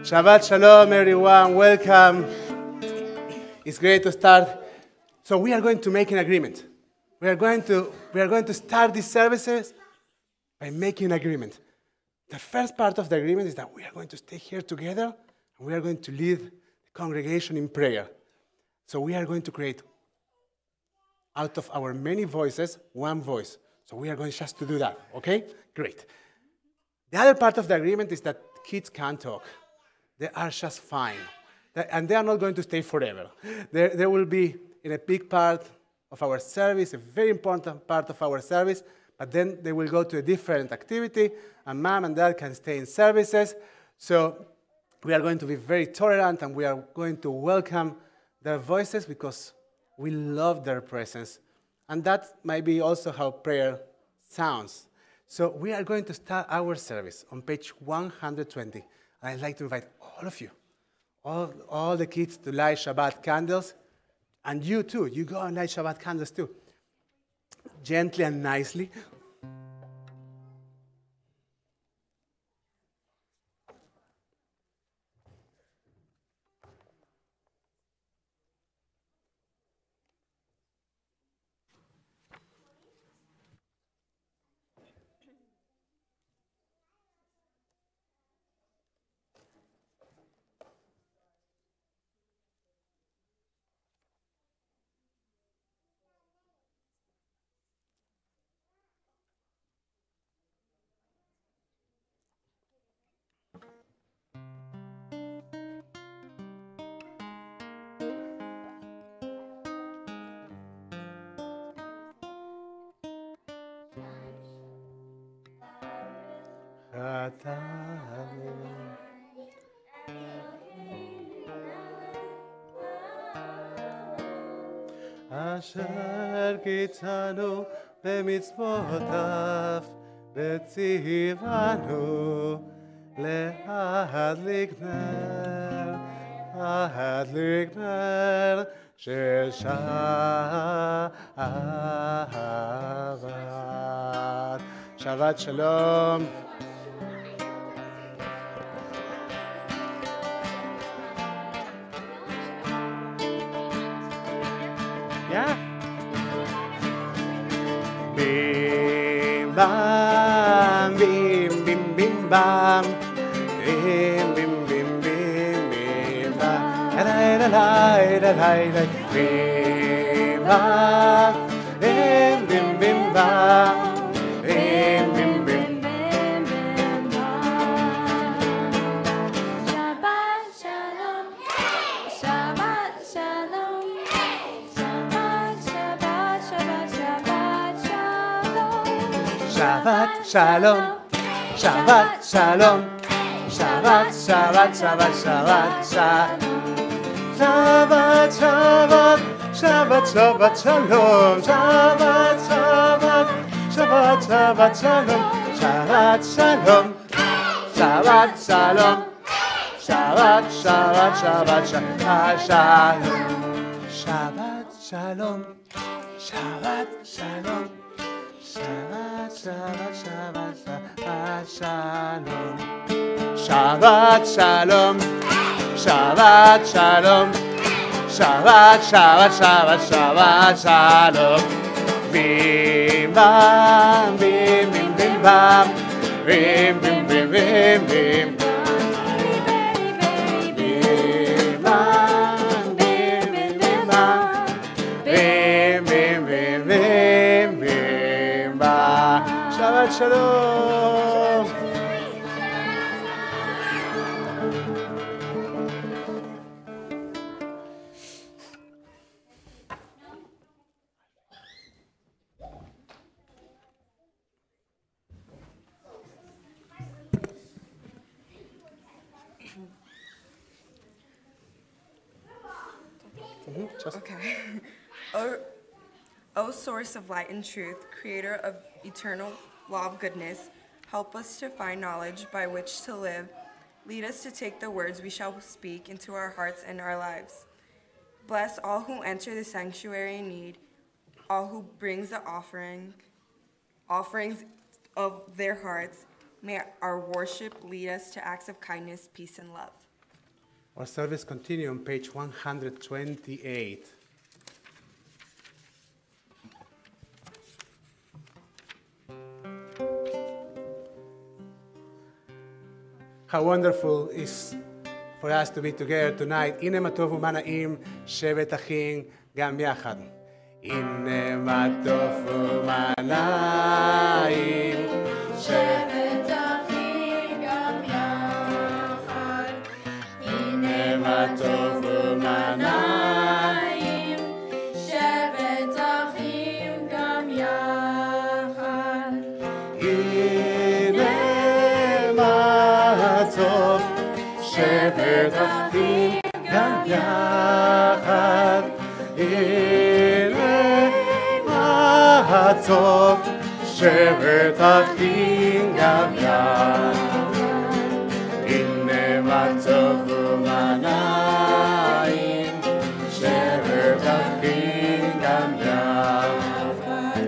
Shabbat Shalom, everyone. Welcome. It's great to start. So we are going to make an agreement. We are going to start these services by making an agreement. The first part of the agreement is that we are going to stay here together and we are going to lead the congregation in prayer. So we are going to create, out of our many voices, one voice. So we are going just to do that, okay? Great. The other part of the agreement is that kids can't talk. They are just fine. And they are not going to stay forever. They will be in a big part of our service, a very important part of our service, but then they will go to a different activity, and mom and dad can stay in services. So we are going to be very tolerant, and we are going to welcome their voices because we love their presence. And that might be also how prayer sounds. So we are going to start our service on page 120. And I'd like to invite all of you, all the kids to light Shabbat candles. And you too, you go and light Shabbat candles too. Gently and nicely. אשר קיצנו במצוותיו וציוונו להדליק נר של שבת. שבת שלום. Yeah. Bim bam, bim bim bim bam, bim bim bim bim bim bam, la la la la la la, bim bam, bim bim bim bam, bim bim bim. Shabbat shalom, Shabbat shalom, Shabbat Shabbat Shabbat Shabbat shalom, Shabbat shalom, Shabbat shalom, Shabbat Shabbat Shabbat Shabbat Shabbat Shabbat Shabbat shalom, Shabbat Shabbat Shabbat Shabbat shalom, Shabbat shalom, Shabbat shalom, Shabbat Shabbat Shabbat Shabbat shalom, Shabbat shalom, Shabbat shalom. Shabbat, Shabbat, Shabbat, Shabbat, shalom. Shabbat, shalom. Shabbat, shalom. Shabbat, Shabbat, Shabbat, shalom. Bim, bam, bim, bim, bim, bam. Bim, bim, bim, bim, bim. Bim, bam, bim, bim, bim, bam. Bim, bim, bim, bim, bim, bam. Shabbat shalom. Okay. O source of light and truth, creator of eternal law of goodness, help us to find knowledge by which to live. Lead us to take the words we shall speak into our hearts and our lives. Bless all who enter the sanctuary in need, all who brings the offerings of their hearts. May our worship lead us to acts of kindness, peace, and love. Our service continues on page 128. How wonderful is for us to be together tonight. הנה מה טוב ומה נעים, שבת אחים גם יחד. הנה מה טוב ומה נעים, שבת אחים גם יחד. הנה מה טוב ומה נעים, שבת אחים גם יחד. הנה מה טוב, שבת אחים גם יחד. הנה מה טוב, שבת אחים גם יחד. הנה מה טוב ומה נעים, שבת אחים גם יחד.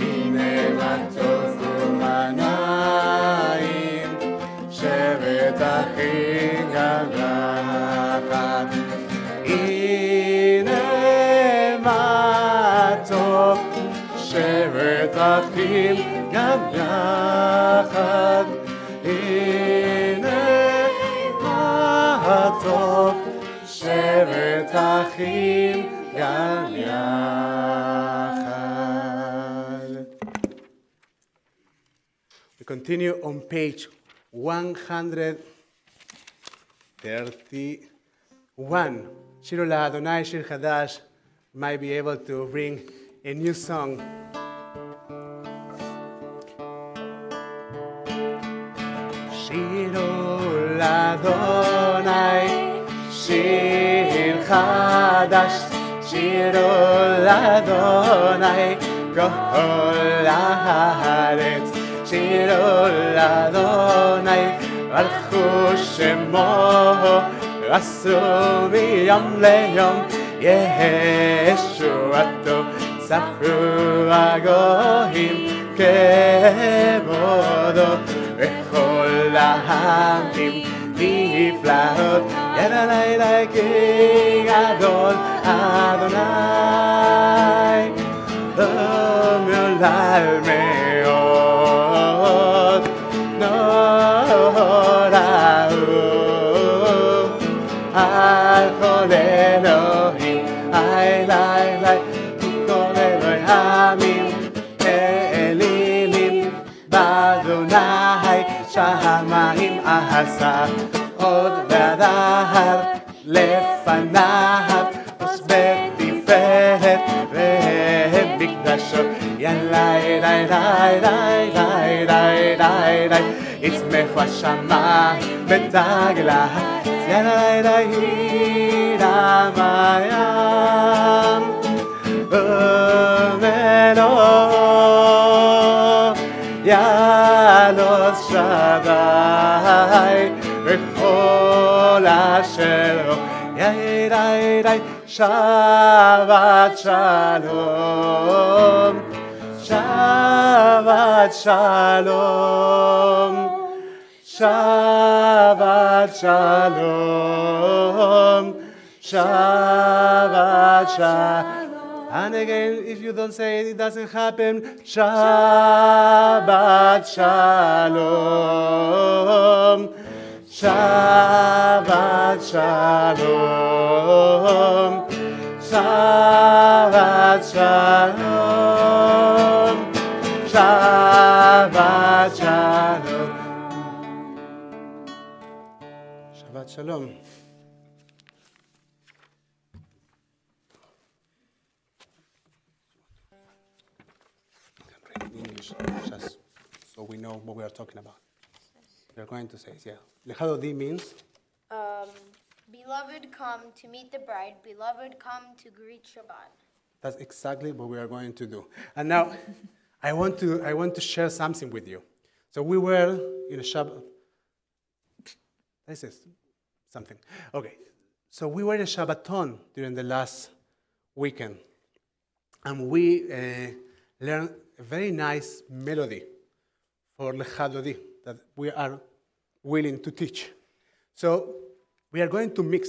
הנה מה טוב ומה נעים, שבת אחים גם יחד. הנה מה טוב, שבת אחים גם יחד. הנה מה טוב, שבת אחים גם יחד. We continue on page 131. שיר לאדוני, שיר חדש, might be able to bring a new song. שירו לאדוני, שיר חדש, שירו לאדוני, כל הארץ. שירו לאדוני, ברכו שמו, עשו מיום ליום, ישועתו, ספרו הגויים כבודו, וכל העמים נפלאות, יד הלילה כי גדול אדוני. קל מאוד, נורא הוא, על כל אלוהים, איי לי לי, כל אלוהי עמים, אלילים, באדוני, שמיים עשה, עוד והדהר, לפניו, עוז בתפארת, ובמקדשו, ילאי, לי, לי, לי, לי, לי, לי, לי, יצמחו השמיים בתגלה, ילאי, לי, לים הים, ומלוא יעלוז שדי, וכל אשר לו, די, די, שבת שלום, שבת שלום, שבת שלום, שבת שלום. And again, if you don't say it, it doesn't happen. Shabbat shalom. Shabbat shalom. Shabbat shalom. Shabbat shalom. Shabbat shalom. English, just so we know what we are talking about. We are going to say, yeah. Lechadodi means? Beloved, come to meet the bride. Beloved, come to greet Shabbat. That's exactly what we are going to do. And now, I want to share something with you. So we were in a Shabbat. This is something. Okay. So we were in a Shabbaton during the last weekend. And we learned a very nice melody for Lechadodi that we are willing to teach. So we are going to mix.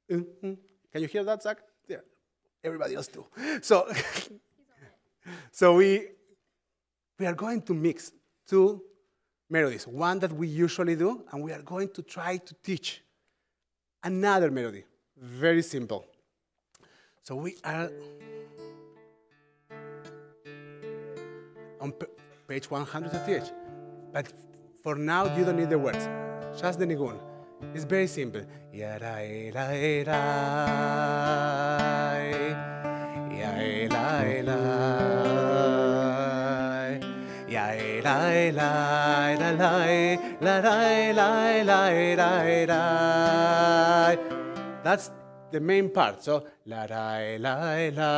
Can you hear that, Zach? Yeah, everybody else too. So we are going to mix two melodies, one that we usually do, and we are going to try to teach another melody, very simple. So we are on page 138. But for now, you don't need the words. Just the nigun. It's very simple. Yarai lai lai, yai lai lai, yai lai lai la lai, la lai lai lai lai lai. That's the main part. So la lai lai lai.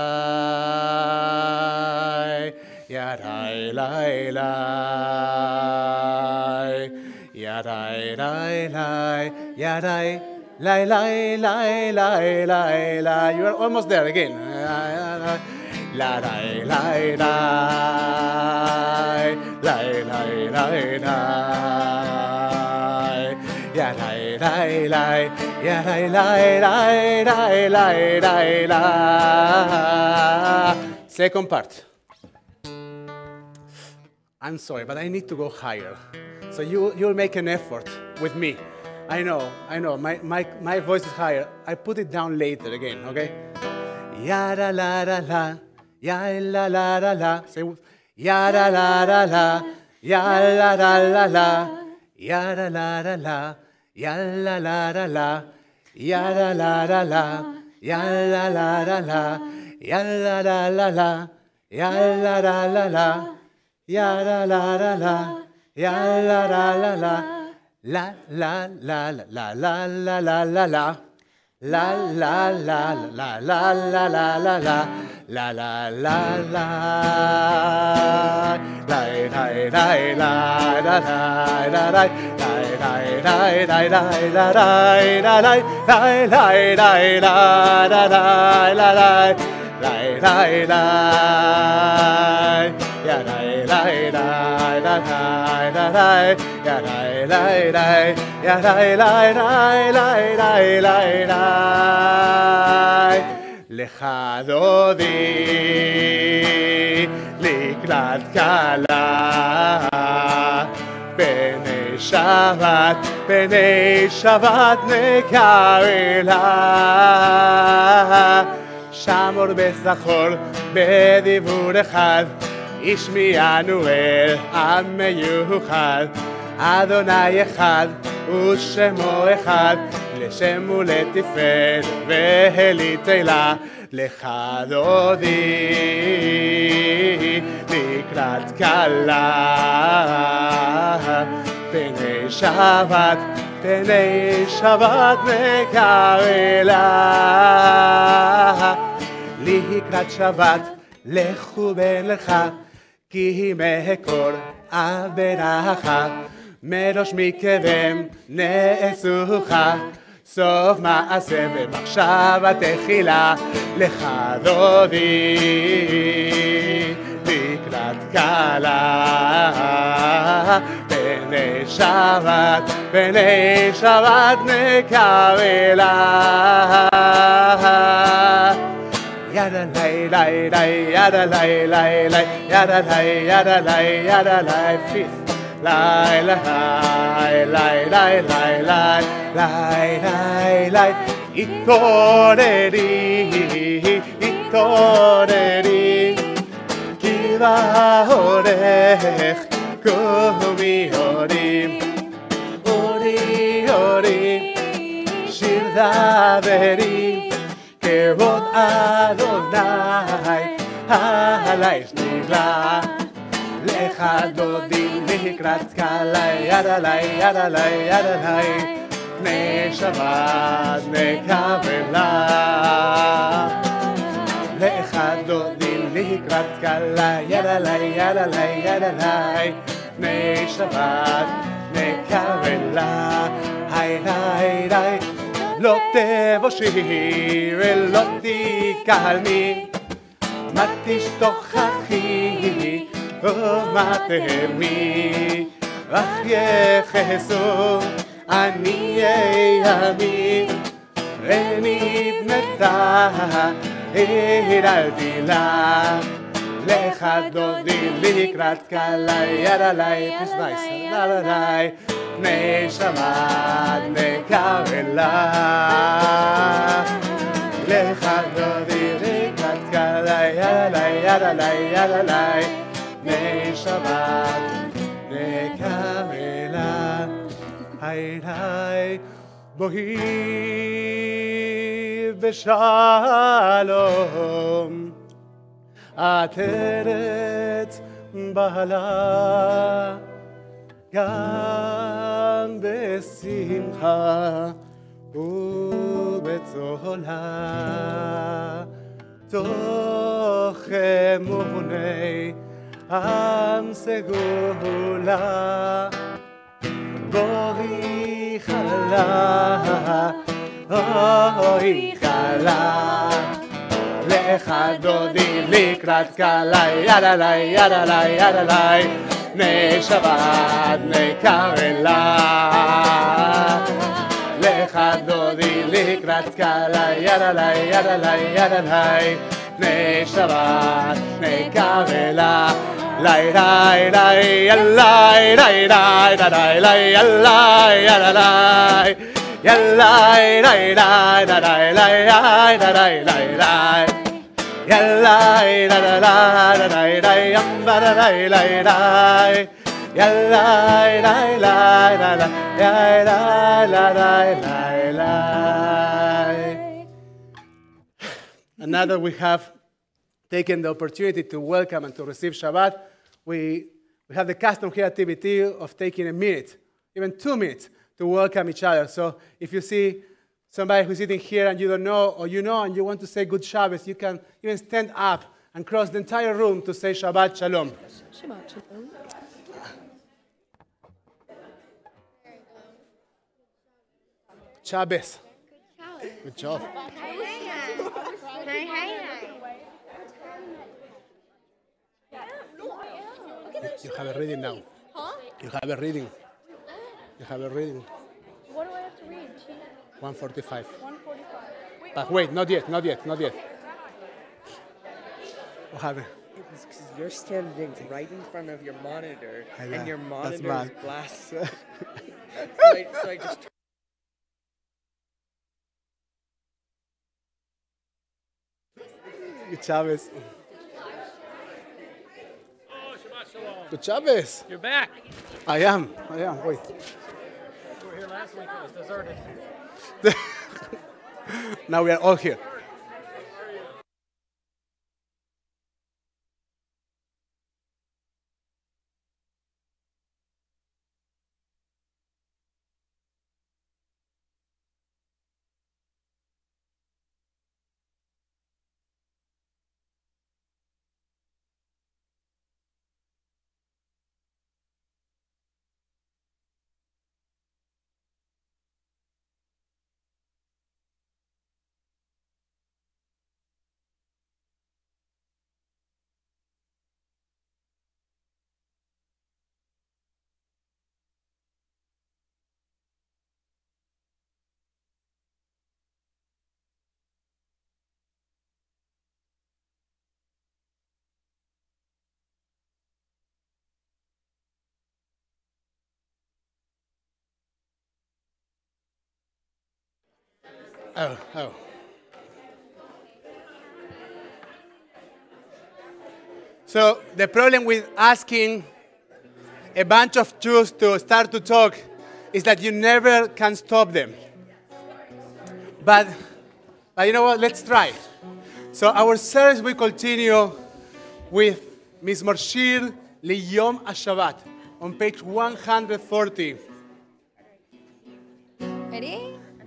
Yarai lai lai, yarai lai lai, yarai lai lai lai lai lai lai. You are almost there again. La lai lai lai, lai lai lai lai, yarai lai lai, yarai lai lai lai lai lai lai. Second part. I'm sorry, but I need to go higher. So you'll make an effort with me. I know, my voice is higher. I put it down later again, okay? Ya la la la la, ya la la la la. Say ya la la la la, ya la la la la, ya la la la la, ya la la la la, ya la la la la, ya la la la la, ya la la la la, ya la la la la. Ya la la la la, ya la la la la, la la la la la la la la la, la la la la la la la la la, la la la la, la la la la la la la la, la la la la la la la la, la la la la la la la, la la la. Ya dai dai dai dai dai dai, ya dai dai dai, ya dai dai dai dai dai dai dai. Lechadodi, לקראת כלה. פני שבת נקרא לה. שמור וזכור בדיבור אחד, השמיענו אל עם מיוחד. אדוני אחד ושמו אחד, לשם ולתפארת ולתהילה. לך דודי לקראת כלה. פני שבת נקרא לה. לקראת שבת לכו בנך, כי מקור הברכה. מראש מקדם נאסוך, סוף מעשה ומחשבה תחילה. לך דודי לקראת כלה. פני שבת נקרא לה. Yada lay lay lay, yada lay lay lay, yada lay yada lay, fifth. Lay lay lay lay lay lay lay lay. Itoreri, kiva orech, komi orim, orim, shir daverim. כבוד אדוני, עלייך נגלה. לך דודי לקראת כלה, יד עלי, פני שבת נקרא לה. לך דודי לקראת כלה, יד עלי, פני שבת נקרא לה. היי לא תבושי ולא תקלמי, מה תשתוכחי ומה תהמי, אך יחסו עניי ימי, ונבנתה עיר על תילה. לך דודי לקראת כלה, יד עלי, פני שבת נקרא לה. לך דודי לקראת כלה, יד עלי, פני שבת נקרא לה. היי בואי בשלום, עטרת בעלה, גם בשמחה ובצהלה, תוך אמוני עם סגולה. בואי חלה, אוי חלה, לך דודי לקראת כלה, יד עלי, פני שבת נקרא לה. לך דודי לקראת כלה, יד עלי, פני שבת נקרא לה. Lay lay lay lay lay lay lay lay lay lay lay lay lay lay lay lay lay lay. Yallay la la la la la la yamba la la la la. Yallay la la la la la la la la. And now that we have taken the opportunity to welcome and to receive Shabbat, we have the custom here at TBT of taking a minute, even 2 minutes, to welcome each other. So if you see somebody who's sitting here and you don't know, or you know and you want to say good Shabbos, you can even stand up and cross the entire room to say Shabbat Shalom. Shabbat Shalom. Shabbos. Good job. You have a reading now. Huh? You have a reading. You have a reading. What do I have to read? 145. 145. But wait, not yet. What have you? It's 'cause you're standing right in front of your monitor, I know. and your That's monitor is bad. blasting. so I just. Good Chavez. Oh, Shabbat Shalom. Good Chavez. You're back. I am. Wait. You were here last week. It was deserted. Now we are all here. Oh. So the problem with asking a bunch of Jews to start to talk is that you never can stop them. But you know what? Let's try. So our service will continue with Miss Morshir Liyom HaShabbat on page 140. Ready?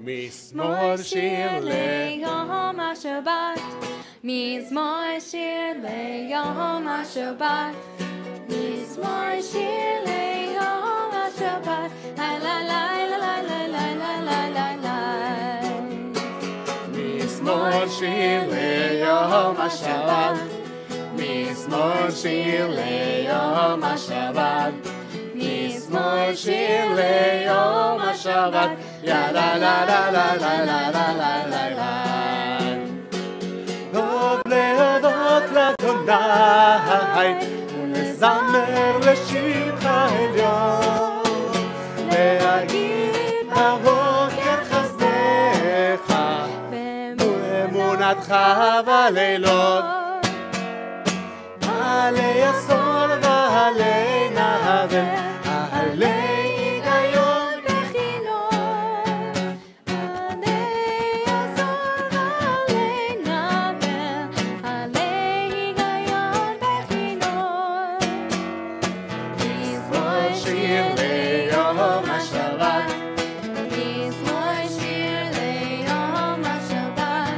Mizmor Shir Leyom HaShabbat. Mizmor Shir Leyom HaShabbat. Mizmor Shir Leyom HaShabbat. La la la la la la la la la la. Mizmor Shir Leyom HaShabbat. Mizmor Shir Leyom HaShabbat. Mizmor Shir Leyom HaShabbat. Ya la la la la la la la la la la. Doble odot l'Adonai, ולזמר לשיר העליון, להגיד הבוקר חסדיך, ואמונתך בלילות, עלי עשור ועלי נבל, עלי היגיון בחינוך. עלי עשור ועלי נבל, עלי היגיון בחינוך. מזמור שיר ליום השבת, מזמור שיר ליום השבת.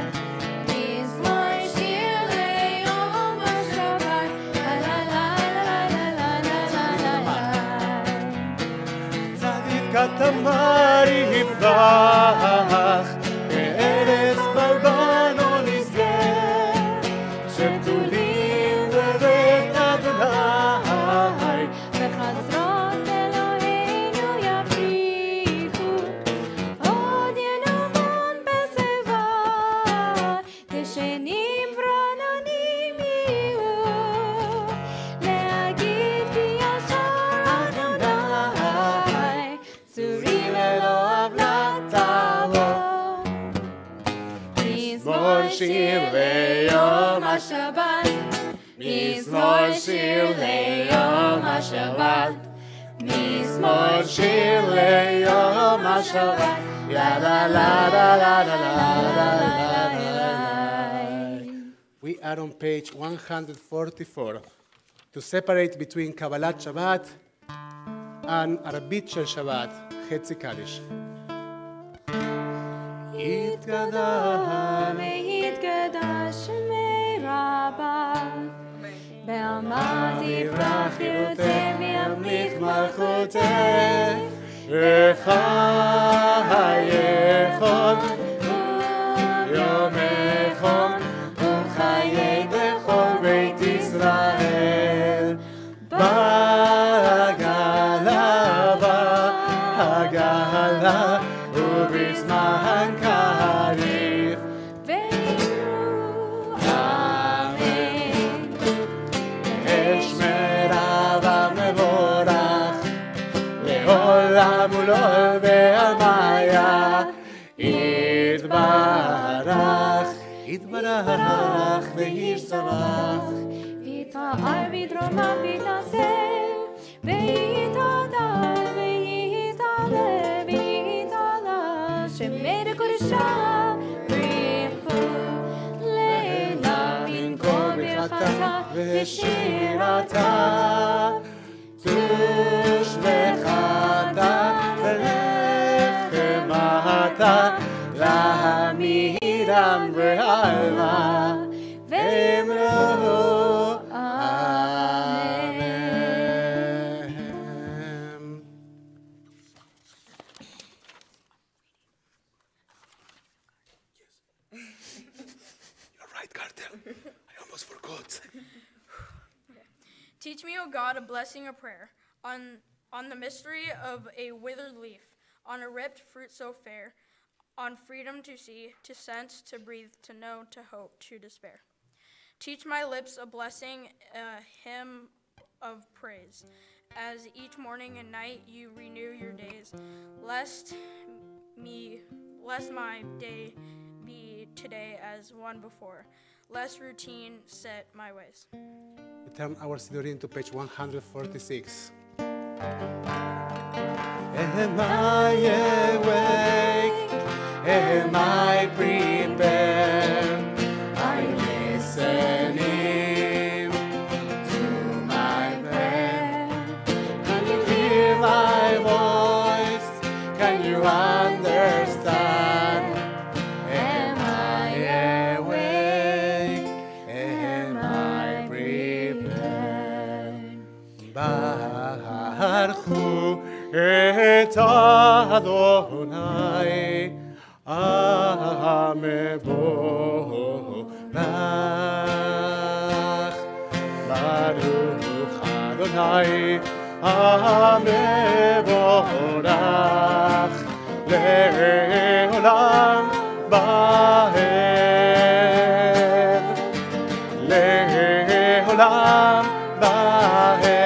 מזמור שיר ליום השבת. לה לה לה לה לה לה לה לה. צדיקת תמר יפרח, כארץ בלבנון נשגה, שבתולים בבית אדוני, בחצרות אלוהינו יפריחו, עוד ינבון בשיבה, דשנים ורעננים יהיו, להגיד כי ישר אדוני, צורים אלוהיו לטהור. מזמור שיר ליום השבת, מזמור שיר ליום השבת, מזמור שיר ליום השבת, לה לה לה לה לה לה לה לה לה. We are on page 144 to separate between Kabbalat Shabbat and Arabit Shel Shabbat, Chetzi Kaddish. יתגדל ויתקדש שמי רבה, בעלמא תפרח חירותי וימליך מלכותי, וחייכון יומכון וחיי בכל בית ישראל, בהגלה ובזמן קריב. ואמרו אמן. יתברך וישתבח. ויתפאר ויתרומם ויתנשא, ויתהדר ויתהלל ויתעלה, שמי קודשה בריחו, לעילם ינקום ברכתה ושירתה, תושבחתה ולחמתה, להמירם ועלמה, ואמרו אמן. You're right, Carter. I almost forgot. Teach me, O God, a blessing of prayer, on the mystery of a withered leaf, on a ripped fruit so fair, on freedom to see, to sense, to breathe, to know, to hope, to despair. Teach my lips a blessing, a hymn of praise, as each morning and night you renew your days, lest my day be today as one before, lest routine set my ways. We turn our Siddurim to page 146. Am I awake? Am I prepared? I'm listening to my prayer. Can you hear my voice? Can you understand? Am I awake? Am I prepared? Baruch et Adonai, Amevorach. Baruch Adonai, Amevorach, Leolam Baed, Leolam Baed.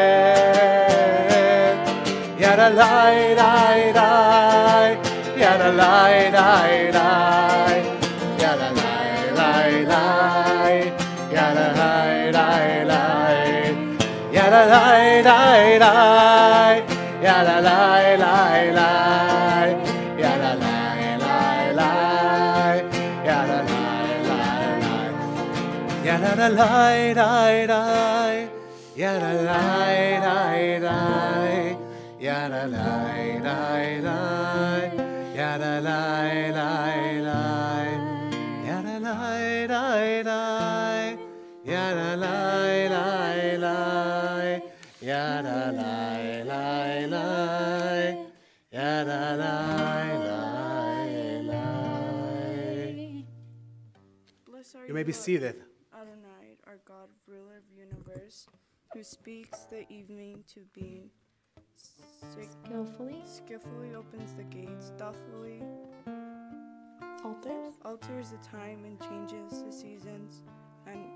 Yada lai lai lai, yada lai lai lai, yada lai lai lai, yada lai lai lai, yada lai lai lai, yada lai lai lai, yada lai lai lai, yada lai lai lai, yada lai lai lai, yada lai lai lai. Yada lai lai lai, yada lai lai lai, yada lai lai lai, yada lai lai lai, yada lai lai lai, yada lai lai lai. Bless are You may be seated. Adonai, our God, ruler of the universe, who speaks the evening to being. Skillfully opens the gates, thoughtfully alters the time and changes the seasons, and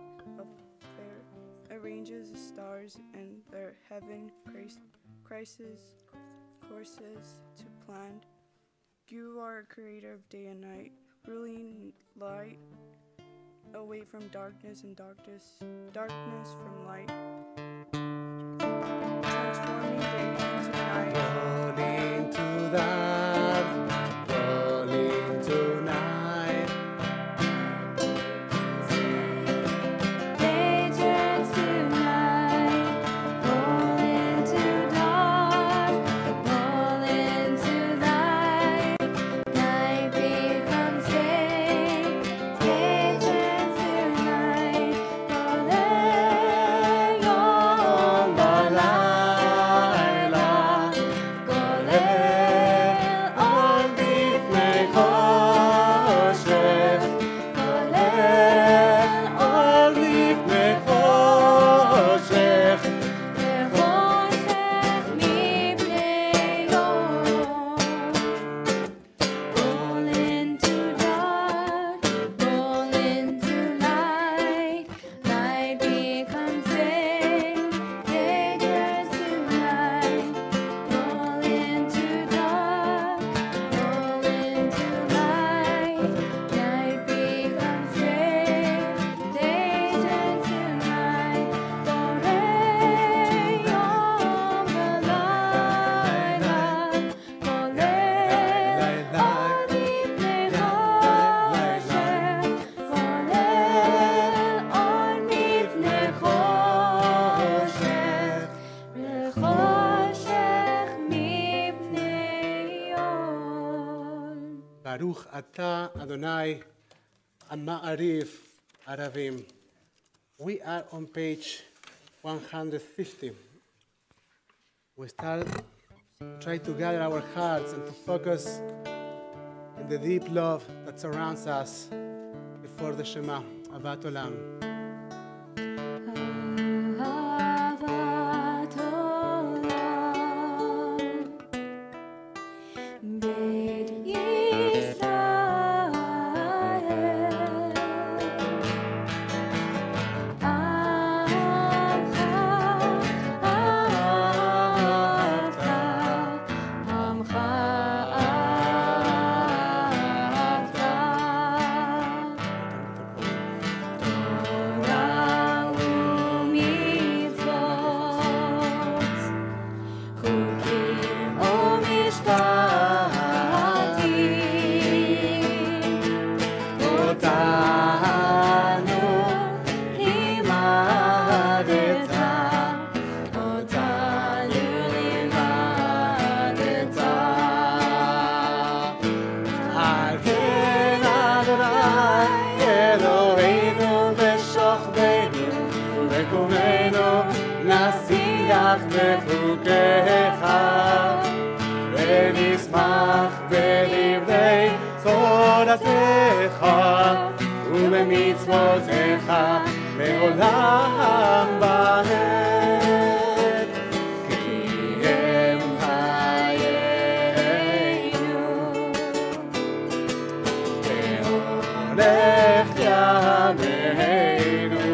arranges the stars and their heaven courses to plan. You are a creator of day and night, ruling light away from darkness and darkness from light. Transforming day into night. Rolling to that, rolling tonight. Day turns to night, roll into dark, roll into light. Night becomes day, day turns to night. Rolling on the light. Baruch Ata Adonai Ma'ariv Aravim. We are on page 150. We try to gather our hearts and to focus in the deep love that surrounds us before the Shema, Avat Olam. אהבת עולם, בית ישראל, עמך אהבת, עמך אהבת, תורה ומצוות, חוקים ומשפטים, אותנו לימדת, אותנו לימדת. על כן אדוני אלוהינו ושוכבנו וקומנו נשיח בחוקיך ונשמח בדברי תורתך ובמצוותיך לעולם ועד. כי הם חיינו ואורך ימינו,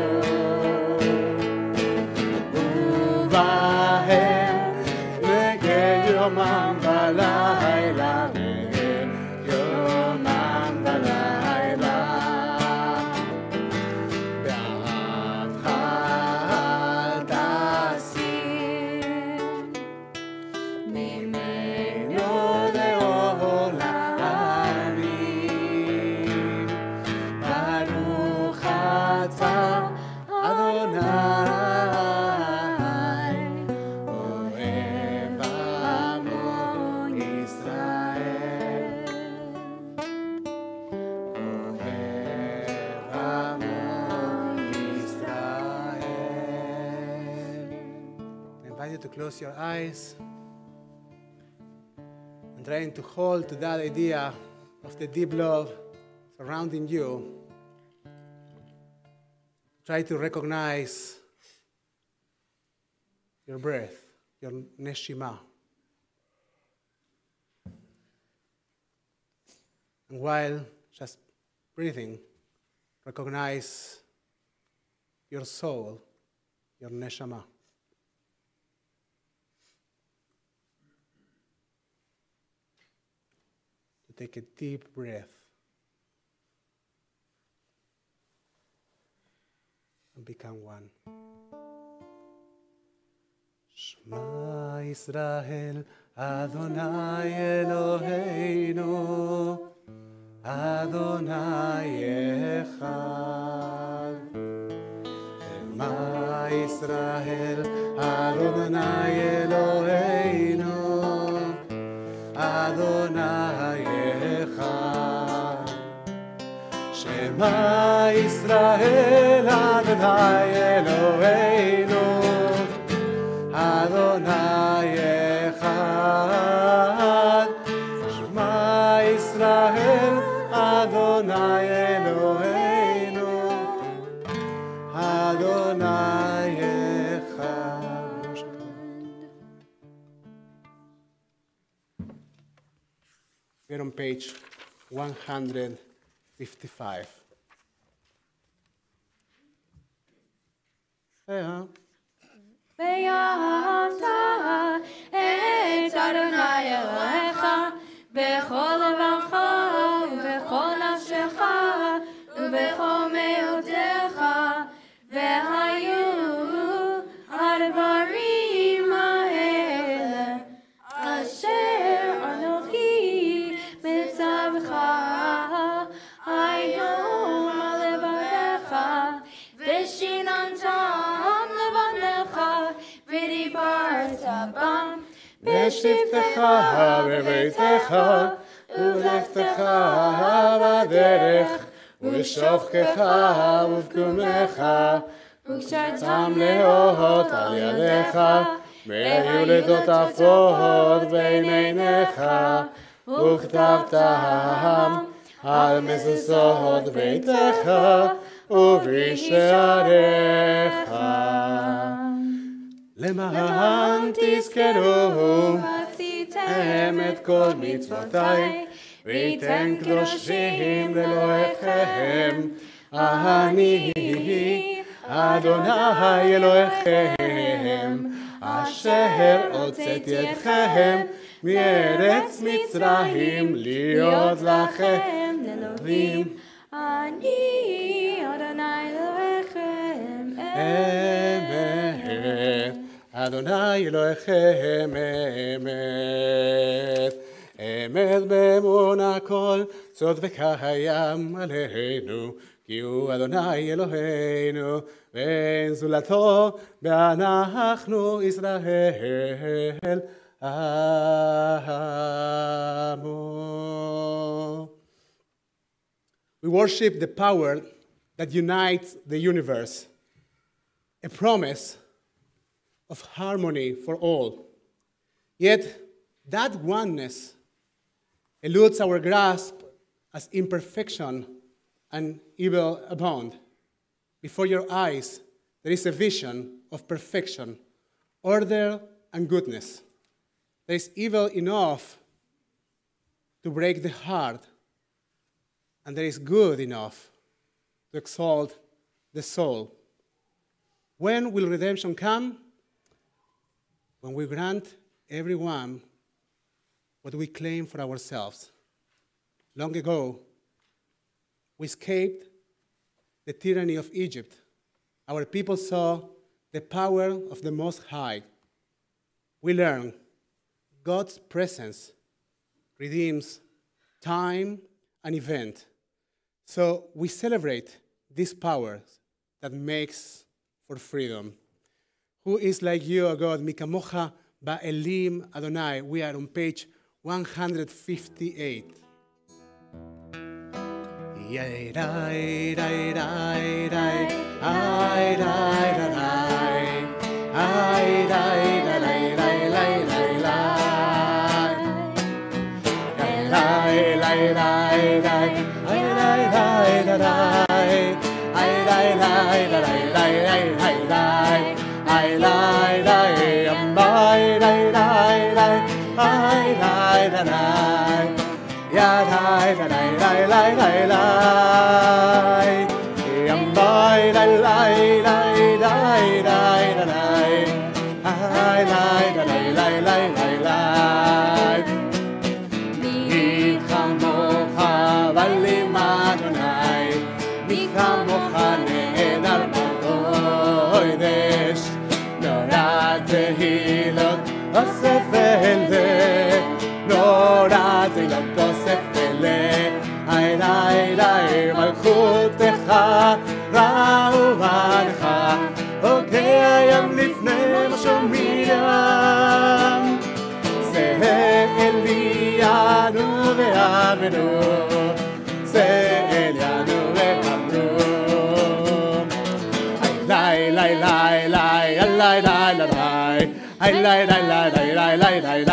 ובהם נגד יומם בלילה, נגד יומם בלילה. באהבך אל תסיר ממנו לעולמים. ברוך אתה אדוני אוהב עמו ישראל, אוהב עמו ישראל. I invite you to close your eyes and trying to hold to that idea of the deep love surrounding you. Try to recognize your breath, your neshima. And while just breathing, recognize your soul, your neshama. To take a deep breath and become one. Shema Yisrael, Adonai Eloheinu, Adonai Echad. Shema Yisrael, Adonai Eloheinu, Adonai Echad. Shema Yisrael, Adonai Eloheinu, Adonai Echad. Shema Yisrael, Adonai Eloheinu, Adonai Echad. We're on page 155. Yeah. ואהבת את אדוני אלוהיך בכל לבבך ובכל נפשך ובכל מאודך, והיו הדברים האלה אשר אנוכי מצווך היום על לבביך, ושיננתם לבניך ודיברת בם בשבתך בביתך ולכתך בדרך, ובשופכך ובקומך, וקשרתם להות על ידיך, ויהיו לטוטפות בין עיניך, וכתבתם על מזוזות ביתך ובשעריך. למען תזכרו את כל מצוותיי, ויתן קדושים לאלוהיכם. אני אדוני אלוהיכם, אשר הוצאתי אתכם מארץ מצרים להיות לכם לאלוהים. אני אדוני אלוהיכם אמת. אדוני אלוהיכם אמת. אמת באמונה כל סוד וקיים עלינו, כי הוא אדוני אלוהינו, ואין זולתו, ואנחנו ישראל עמו. We worship the power that unites the universe, a promise of harmony for all. Yet that oneness eludes our grasp as imperfection and evil abound. Before your eyes, there is a vision of perfection, order, and goodness. There is evil enough to break the heart, and there is good enough to exalt the soul. When will redemption come? When we grant everyone what we claim for ourselves. Long ago, we escaped the tyranny of Egypt. Our people saw the power of the Most High. We learned God's presence redeems time and event. So we celebrate this power that makes for freedom. Who is like you, O God? Mikamocha ba'elim Adonai. We are on page 158. מלכותך רעובנך, אוקיי הים לפני משהו מים, זה אלינו ואמנו, זה אלינו ואמנו. לי לי לי לי לי לי לי לי לי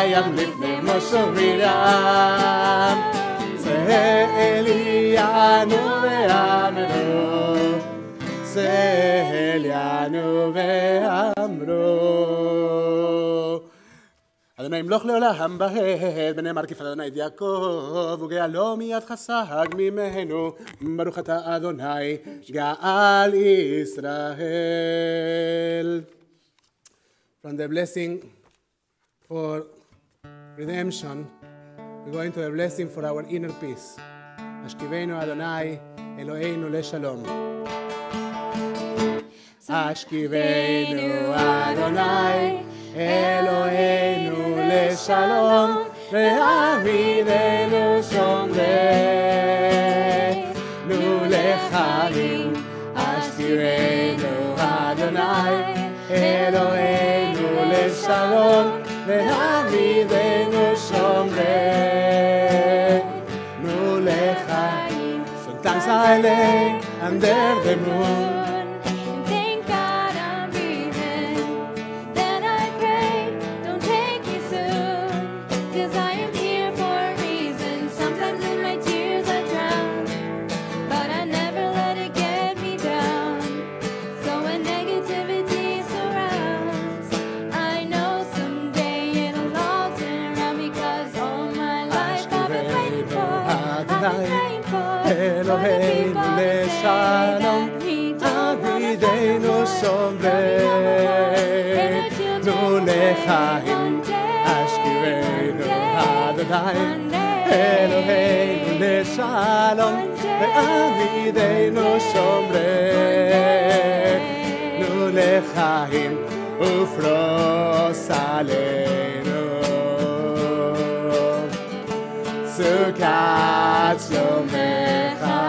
הים לפני משה מרים, זה אלינו ואמרו, זה אלינו ואמרו. אדוני ימלוך לעולם בהד, ונאמר כפי אדוני את יעקב, וגאלו מיד חסג ממנו, ברוך אתה אדוני גאל ישראל. From the blessing for redemption, we go into the blessing for our inner peace. Ashkivenu Adonai Eloheinu leshalom. Ashkivenu Adonai Eloheinu לשלום, ועמידנו שומר. Ashkirenu Adonai, Eloheinu leshalom, ve'avidenu shomrenu lechaim. Sometimes I lay under the moon, Thank God I'm breathing. Then I pray, don't take me soon. 'Cause I am here for a reason. Sometimes in my tears I drown, but I never let it get me down. So when negativity surrounds, I know someday it'll all turn around. Because all my life I've been praying for, I've been praying for the Eloheinu people who say leshalom, that we don't wanna avidenu shomrenu lechaim. Ashkirenu Adonai, Eloheinu leshalom, ve'avidenu shomrenu lechaim. Ufros aleinu Sukat shlomecha,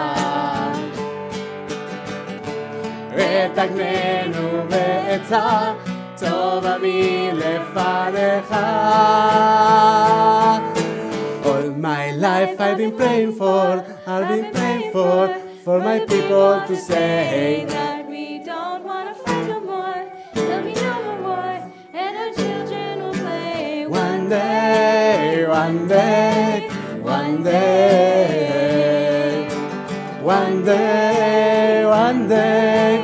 ותגננו בעצה טובה מלפניך. All my life I've been praying for my people to say that we don't want to fight no more. There'll be no more war, and our children will play. one day, one day, one day, one day, one day,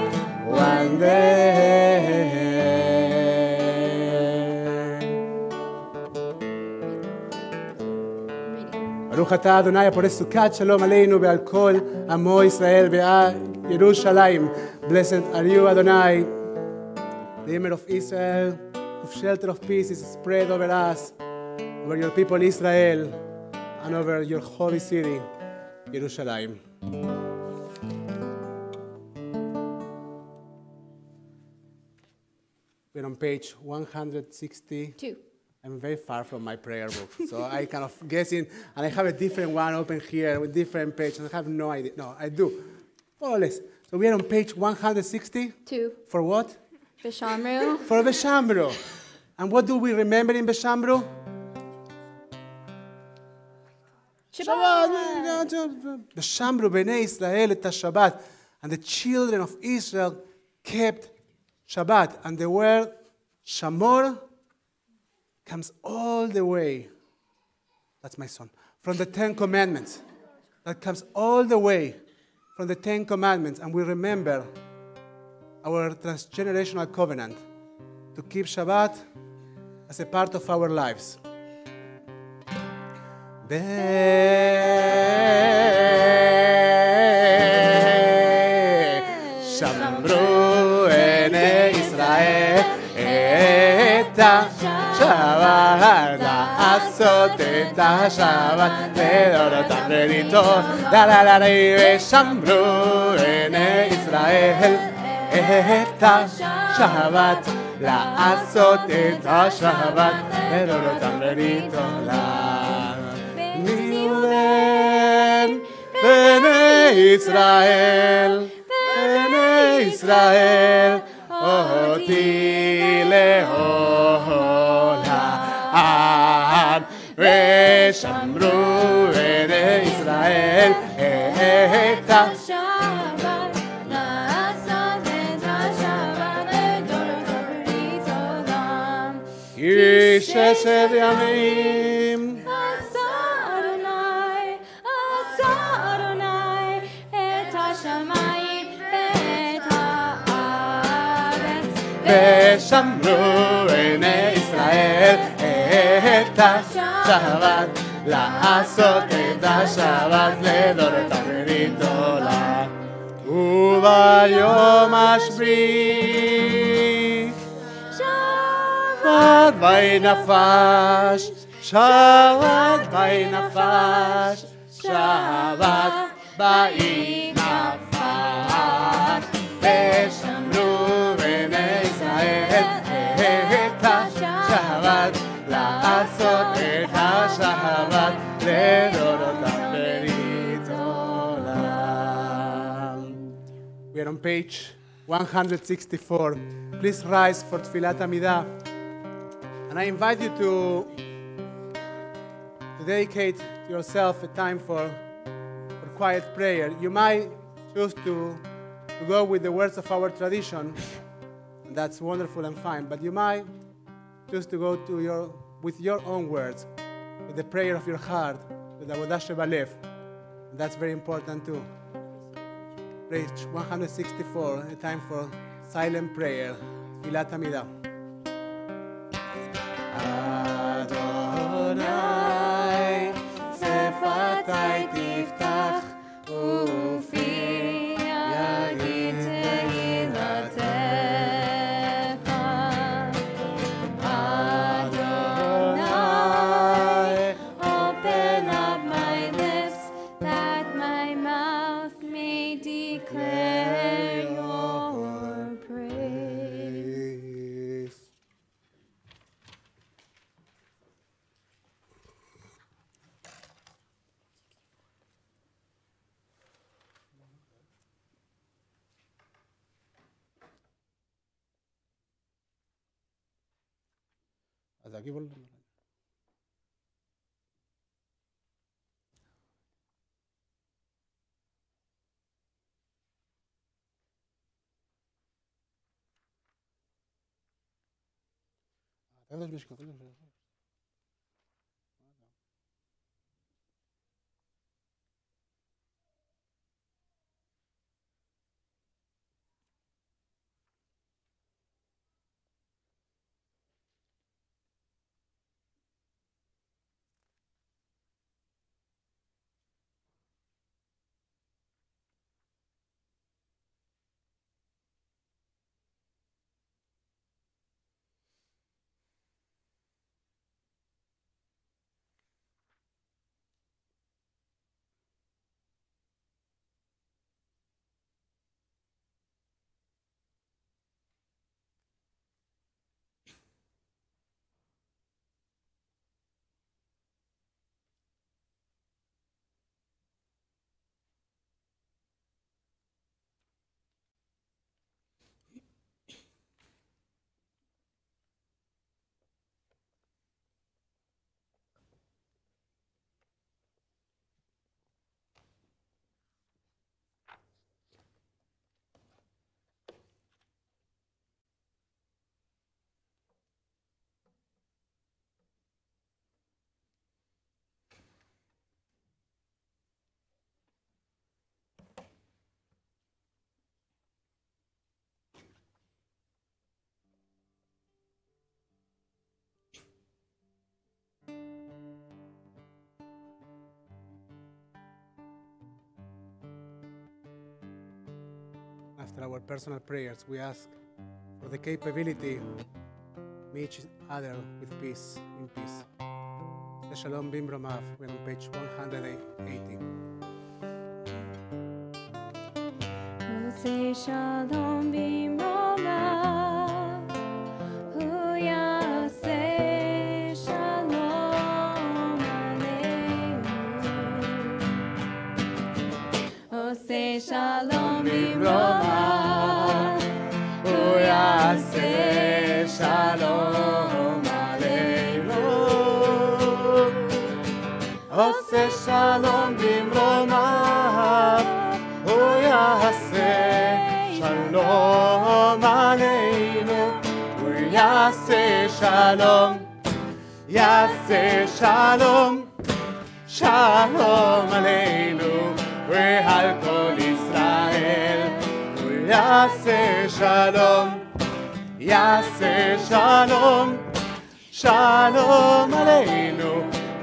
one day. ברוך אתה אדוני הפורש סוכת שלום עלינו ועל כל עמו ישראל בירושלים. Blessed are you, Adonai, the Redeemer of Israel, whose shelter of peace is spread over us, over your people Israel, and over your holy city, Jerusalem. We're on page 162. I'm very far from my prayer book, so I kind of guessing, and I have a different one open here with different pages, and I have no idea. No, I do. More or less. So we are on page 160. 2. For what? Veshamru. For Veshamru. And what do we remember in Veshamru? Shabbat. Veshamru b'nei Israel et Shabbat. And the children of Israel kept Shabbat. And the word Shamor comes all the way, that's my son, from the Ten Commandments. That comes all the way from the Ten Commandments. And we remember our transgenerational covenant to keep Shabbat as a part of our lives. Shamru ene Israel eta Shabbat, לעשות את השבת לדורותם לריתו, ושמרו עיני ישראל את השבת, לעשות את השבת לדורותם לריתו. בני ישראל, בני ישראל, אותי לעולם, ושמרו בני ישראל את השבת, לעשות את השבת לדורות עולם. כי ששת ימים עשה אדוני את השמיים ואת הארץ, ושמרו בני ישראל את השבת, לעשות את השבת לדורותם לריתו. וביום השביעי שבת וינפש, שבת וינפש, שבת וינפש, ושמרו בני ישראל את השבת, לעשות את השבת לדורותם לריתו. We are on page 164. Please rise for Tfilat Amidah. And I invite you to dedicate yourself a time for quiet prayer. You might choose to go with the words of our tradition, and that's wonderful and fine, but you might choose to go with your own words, with the prayer of your heart, with the Avodah Shebalev. And that's very important too. Page 164, a time for silent prayer. Tfilat Amidah. Adonai, sefatai tiftach, ufi yagid tehilatecha. Adonai, open up my lips, that my mouth may declare your praise. אז aquí volvemos. After our personal prayers, we ask for the capability to meet each other with peace, in peace. The Shalom Bimromav, we're on page 180. Say Shalom Bimromav, Hu Yaseh Shalom Aleinu. Oh, say Shalom Bimromav, Hu Yaseh Shalom Aleinu. Oh, say Shalom Bimromav, Hu Yaseh Shalom Aleinu. Hu Yaseh Shalom, Yaseh Shalom, Shalom Aleinu. Ve'al kol Israel. Hu Yaseh Shalom, Yaseh Shalom, Shalom Aleinu.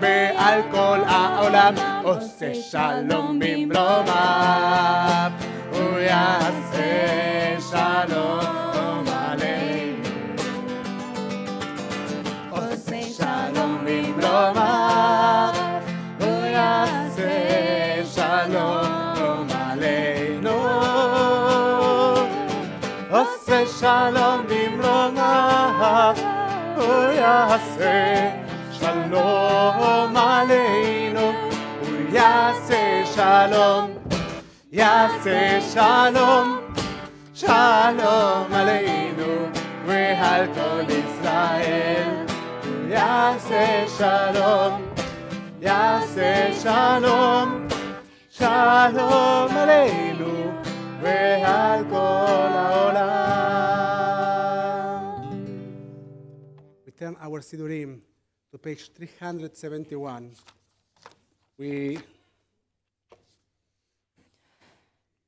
Ve'al kol ha'olam. Oseh Shalom bimromav. Hu Yaseh Shalom Aleinu. Oseh Shalom bimromav. Hu Yaseh Shalom Aleinu. Oseh Shalom bimromav. Hu Yaseh Shalom Aleinu. Hu Yaseh Shalom, Yaseh Shalom, Shalom Aleinu ועל כל ישראל. יעשה שלום, יעשה שלום, שלום עלינו ועל כל העולם. We turn our Sidurim to page 371.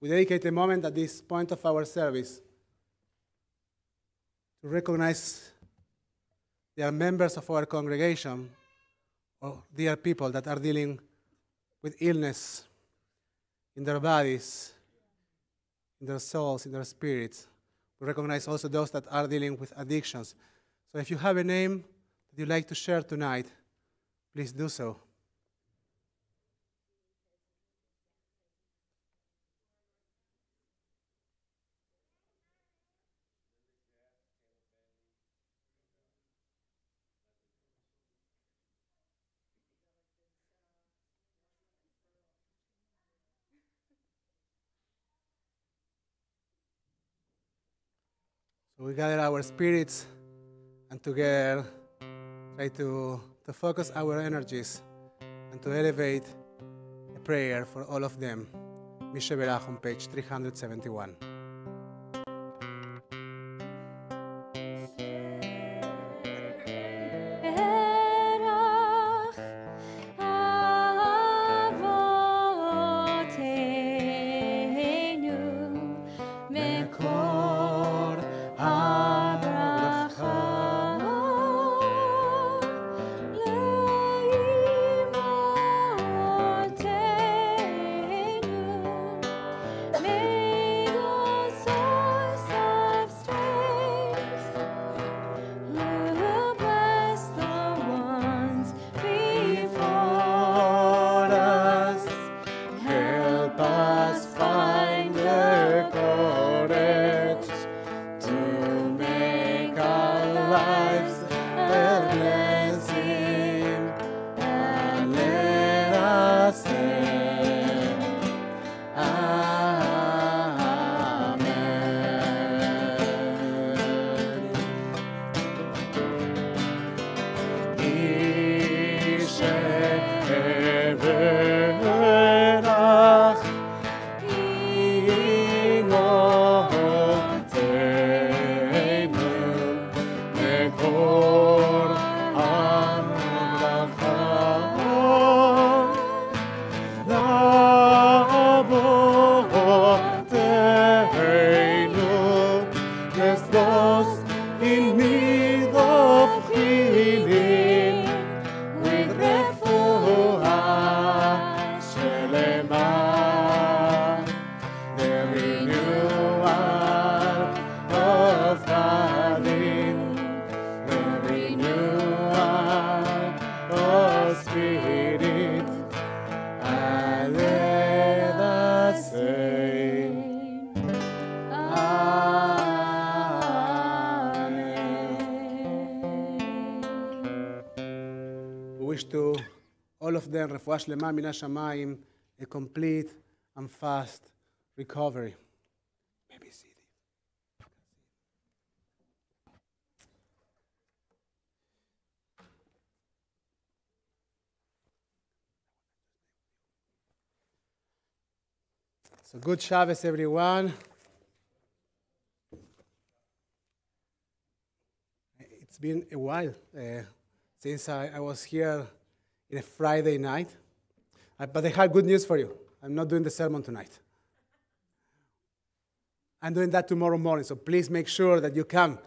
We dedicate a moment at this point of our service to recognize there are members of our congregation or dear people that are dealing with illness in their bodies, in their souls, in their spirits. We recognize also those that are dealing with addictions. So if you have a name that you'd like to share tonight, please do so. So we gather our spirits and together try to focus our energies and to elevate a prayer for all of them. Mishe Berach on page 371. To all of them, רפואה שלמה מן השמיים, a complete and fast recovery. Maybe see it. So good Shabbos, everyone. It's been a while since I was here in a Friday night. But I have good news for you. I'm not doing the sermon tonight. I'm doing that tomorrow morning, so please make sure that you come.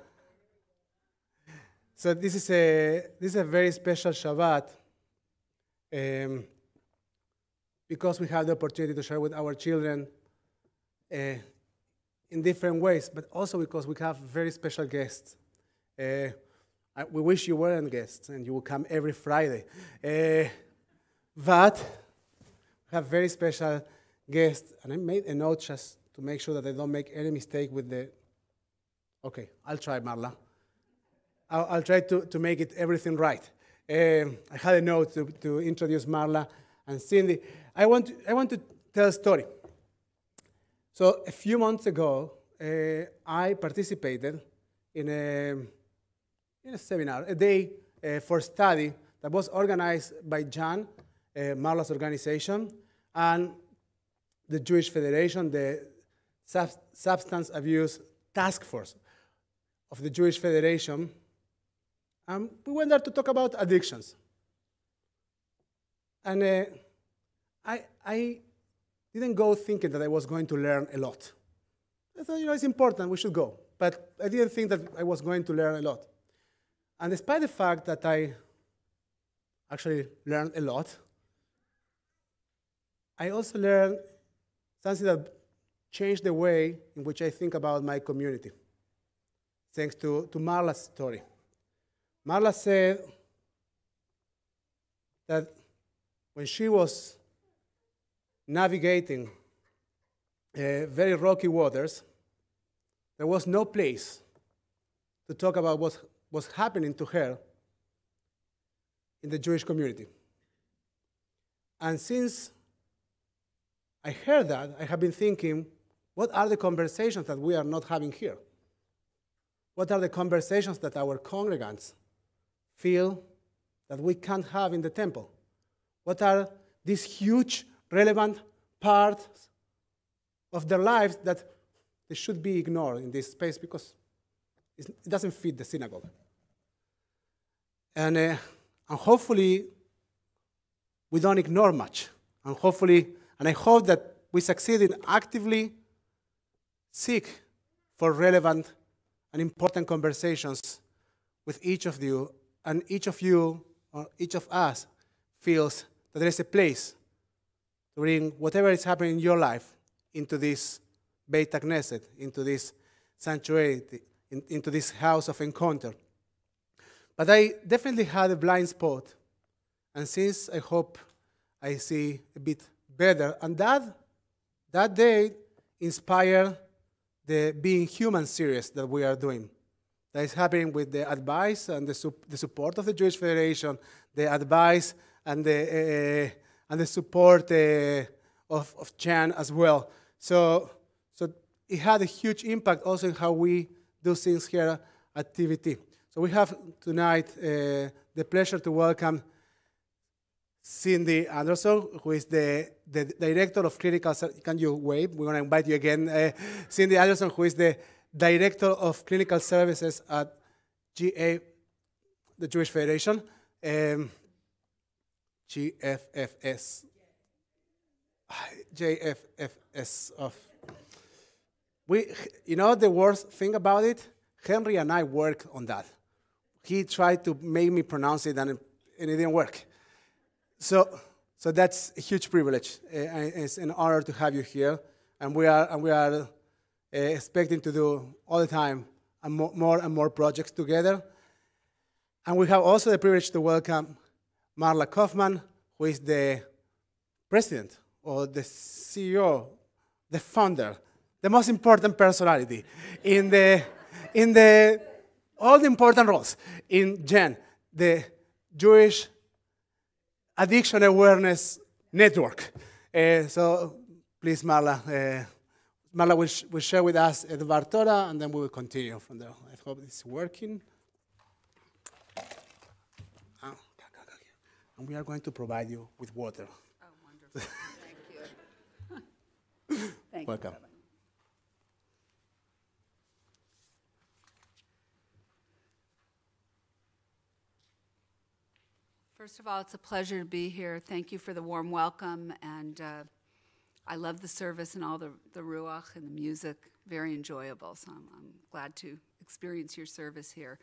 So this is a very special Shabbat because we have the opportunity to share with our children in different ways, but also because we have very special guests. We wish you weren't guests and you will come every Friday. But we have very special guests, and I made a note just to make sure that I don't make any mistake with the... Okay, I'll try, Marla. I'll try to make it everything right. I had a note to introduce Marla and Cindy. I want to tell a story. So a few months ago, I participated in a seminar, a day for study that was organized by Jan, Marla's organization, and the Jewish Federation, the Substance Abuse Task Force of the Jewish Federation. We went there to talk about addictions. And I didn't go thinking that I was going to learn a lot. I thought, it's important, we should go. But I didn't think that I was going to learn a lot. And despite the fact that I actually learned a lot, I also learned something that changed the way in which I think about my community, thanks to Marla's story. Marla said that when she was navigating very rocky waters, there was no place to talk about what was happening to her in the Jewish community. And since I heard that, I have been thinking, what are the conversations that we are not having here? What are the conversations that our congregants feel that we can't have in the temple? What are these huge, relevant parts of their lives that they should be ignored in this space because it doesn't fit the synagogue? And hopefully, we don't ignore much. And I hope that we succeed in actively seek for relevant and important conversations with each of you, and each of you or each of us feels that there is a place to bring whatever is happening in your life into this Beit HaKnesset, into this sanctuary, into this house of encounter. But I definitely had a blind spot, and since I hope I see a bit better, and that day inspired the Being Human series that we are doing. That is happening with the advice and the support of the Jewish Federation, the advice and the support of Jan as well. So it had a huge impact also in how we do things here at TVT. So we have tonight the pleasure to welcome Cindy Anderson, who is the Director of Clinical Services. Can you wave? We're going to invite you again. Cindy Anderson, who is the Director of Clinical Services at GA, the Jewish Federation, GFFS. JFFS of. The worst thing about it? Henry and I worked on that. He tried to make me pronounce it, and it didn't work. So that's a huge privilege. It's an honor to have you here, and we are expecting to do all the time more and more projects together. And we have also the privilege to welcome Marla Kaufman, who is the president or the CEO, the founder, the most important personality in all the important roles in GEN, the Jewish Addiction Awareness Network. So please, Marla. Marla will share with us the Bartora, and then we will continue from there. I hope it's working. And we are going to provide you with water. Oh, wonderful. Thank you. Thank Welcome. you. First of all, it's a pleasure to be here. Thank you for the warm welcome, and I love the service and all the ruach and the music. Very enjoyable, so I'm glad to experience your service here.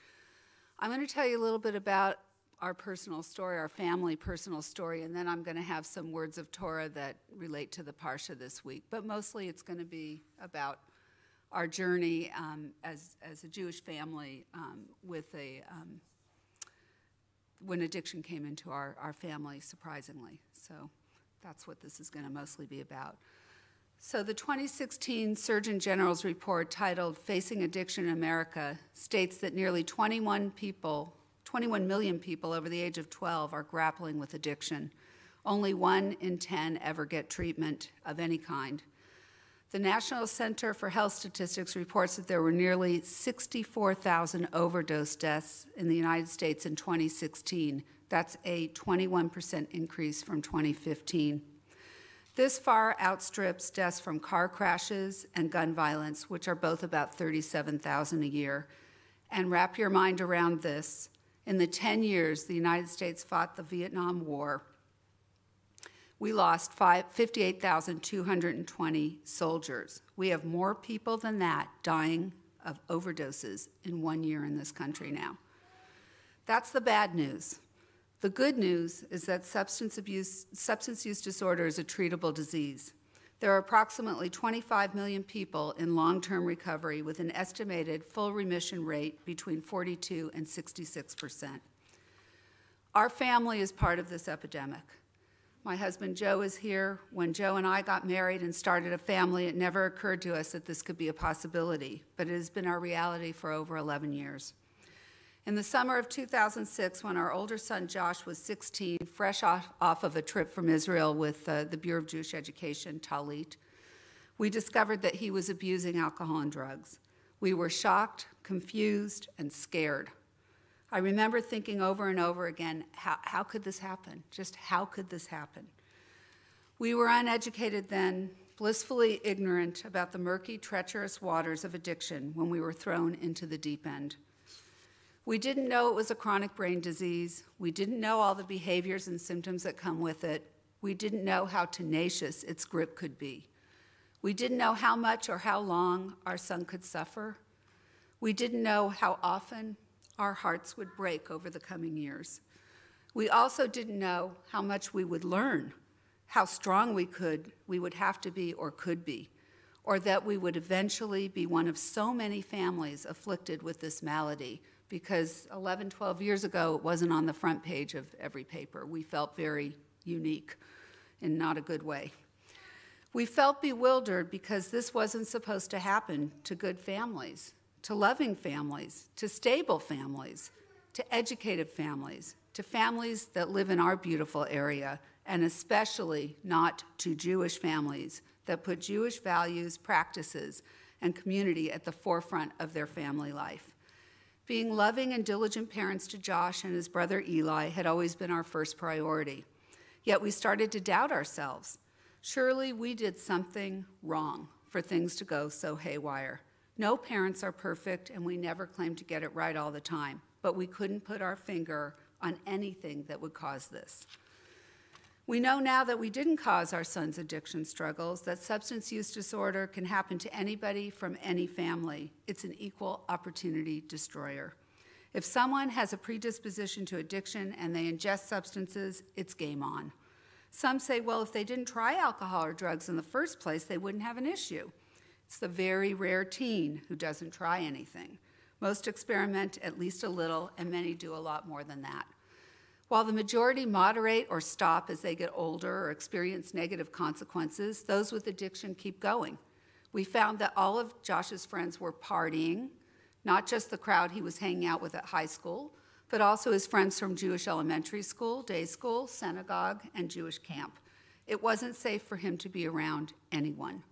I'm going to tell you a little bit about our personal story, our family personal story, and then I'm going to have some words of Torah that relate to the Parsha this week. But mostly it's going to be about our journey as a Jewish family when addiction came into our family, surprisingly. So that's what this is going to mostly be about. So the 2016 Surgeon General's report titled Facing Addiction in America states that nearly 21 million people over the age of 12 are grappling with addiction. Only 1 in 10 ever get treatment of any kind. The National Center for Health Statistics reports that there were nearly 64,000 overdose deaths in the United States in 2016. That's a 21% increase from 2015. This far outstrips deaths from car crashes and gun violence, which are both about 37,000 a year. And wrap your mind around this. In the 10 years the United States fought the Vietnam War, we lost 58,220 soldiers. We have more people than that dying of overdoses in 1 year in this country now. That's the bad news. The good news is that substance use disorder is a treatable disease. There are approximately 25 million people in long-term recovery with an estimated full remission rate between 42 and 66%. Our family is part of this epidemic. My husband Joe is here. When Joe and I got married and started a family, it never occurred to us that this could be a possibility, but it has been our reality for over 11 years. In the summer of 2006, when our older son Josh was 16, fresh off of a trip from Israel with the Bureau of Jewish Education, Talit, we discovered that he was abusing alcohol and drugs. We were shocked, confused, and scared. I remember thinking over and over again, how could this happen? Just how could this happen? We were uneducated then, blissfully ignorant about the murky, treacherous waters of addiction when we were thrown into the deep end. We didn't know it was a chronic brain disease. We didn't know all the behaviors and symptoms that come with it. We didn't know how tenacious its grip could be. We didn't know how much or how long our son could suffer. We didn't know how often our hearts would break over the coming years. We also didn't know how much we would learn, how strong we would have to be or could be, or that we would eventually be one of so many families afflicted with this malady, because 11, 12 years ago, it wasn't on the front page of every paper. We felt very unique in not a good way. We felt bewildered because this wasn't supposed to happen to good families, to loving families, to stable families, to educated families, to families that live in our beautiful area, and especially not to Jewish families that put Jewish values, practices, and community at the forefront of their family life. Being loving and diligent parents to Josh and his brother Eli had always been our first priority. Yet we started to doubt ourselves. Surely we did something wrong for things to go so haywire. No parents are perfect, and we never claim to get it right all the time, but we couldn't put our finger on anything that would cause this. We know now that we didn't cause our son's addiction struggles, that substance use disorder can happen to anybody from any family. It's an equal opportunity destroyer. If someone has a predisposition to addiction and they ingest substances, it's game on. Some say, well, if they didn't try alcohol or drugs in the first place, they wouldn't have an issue. It's the very rare teen who doesn't try anything. Most experiment at least a little, and many do a lot more than that. While the majority moderate or stop as they get older or experience negative consequences, those with addiction keep going. We found that all of Josh's friends were partying, not just the crowd he was hanging out with at high school, but also his friends from Jewish elementary school, day school, synagogue, and Jewish camp. It wasn't safe for him to be around anyone.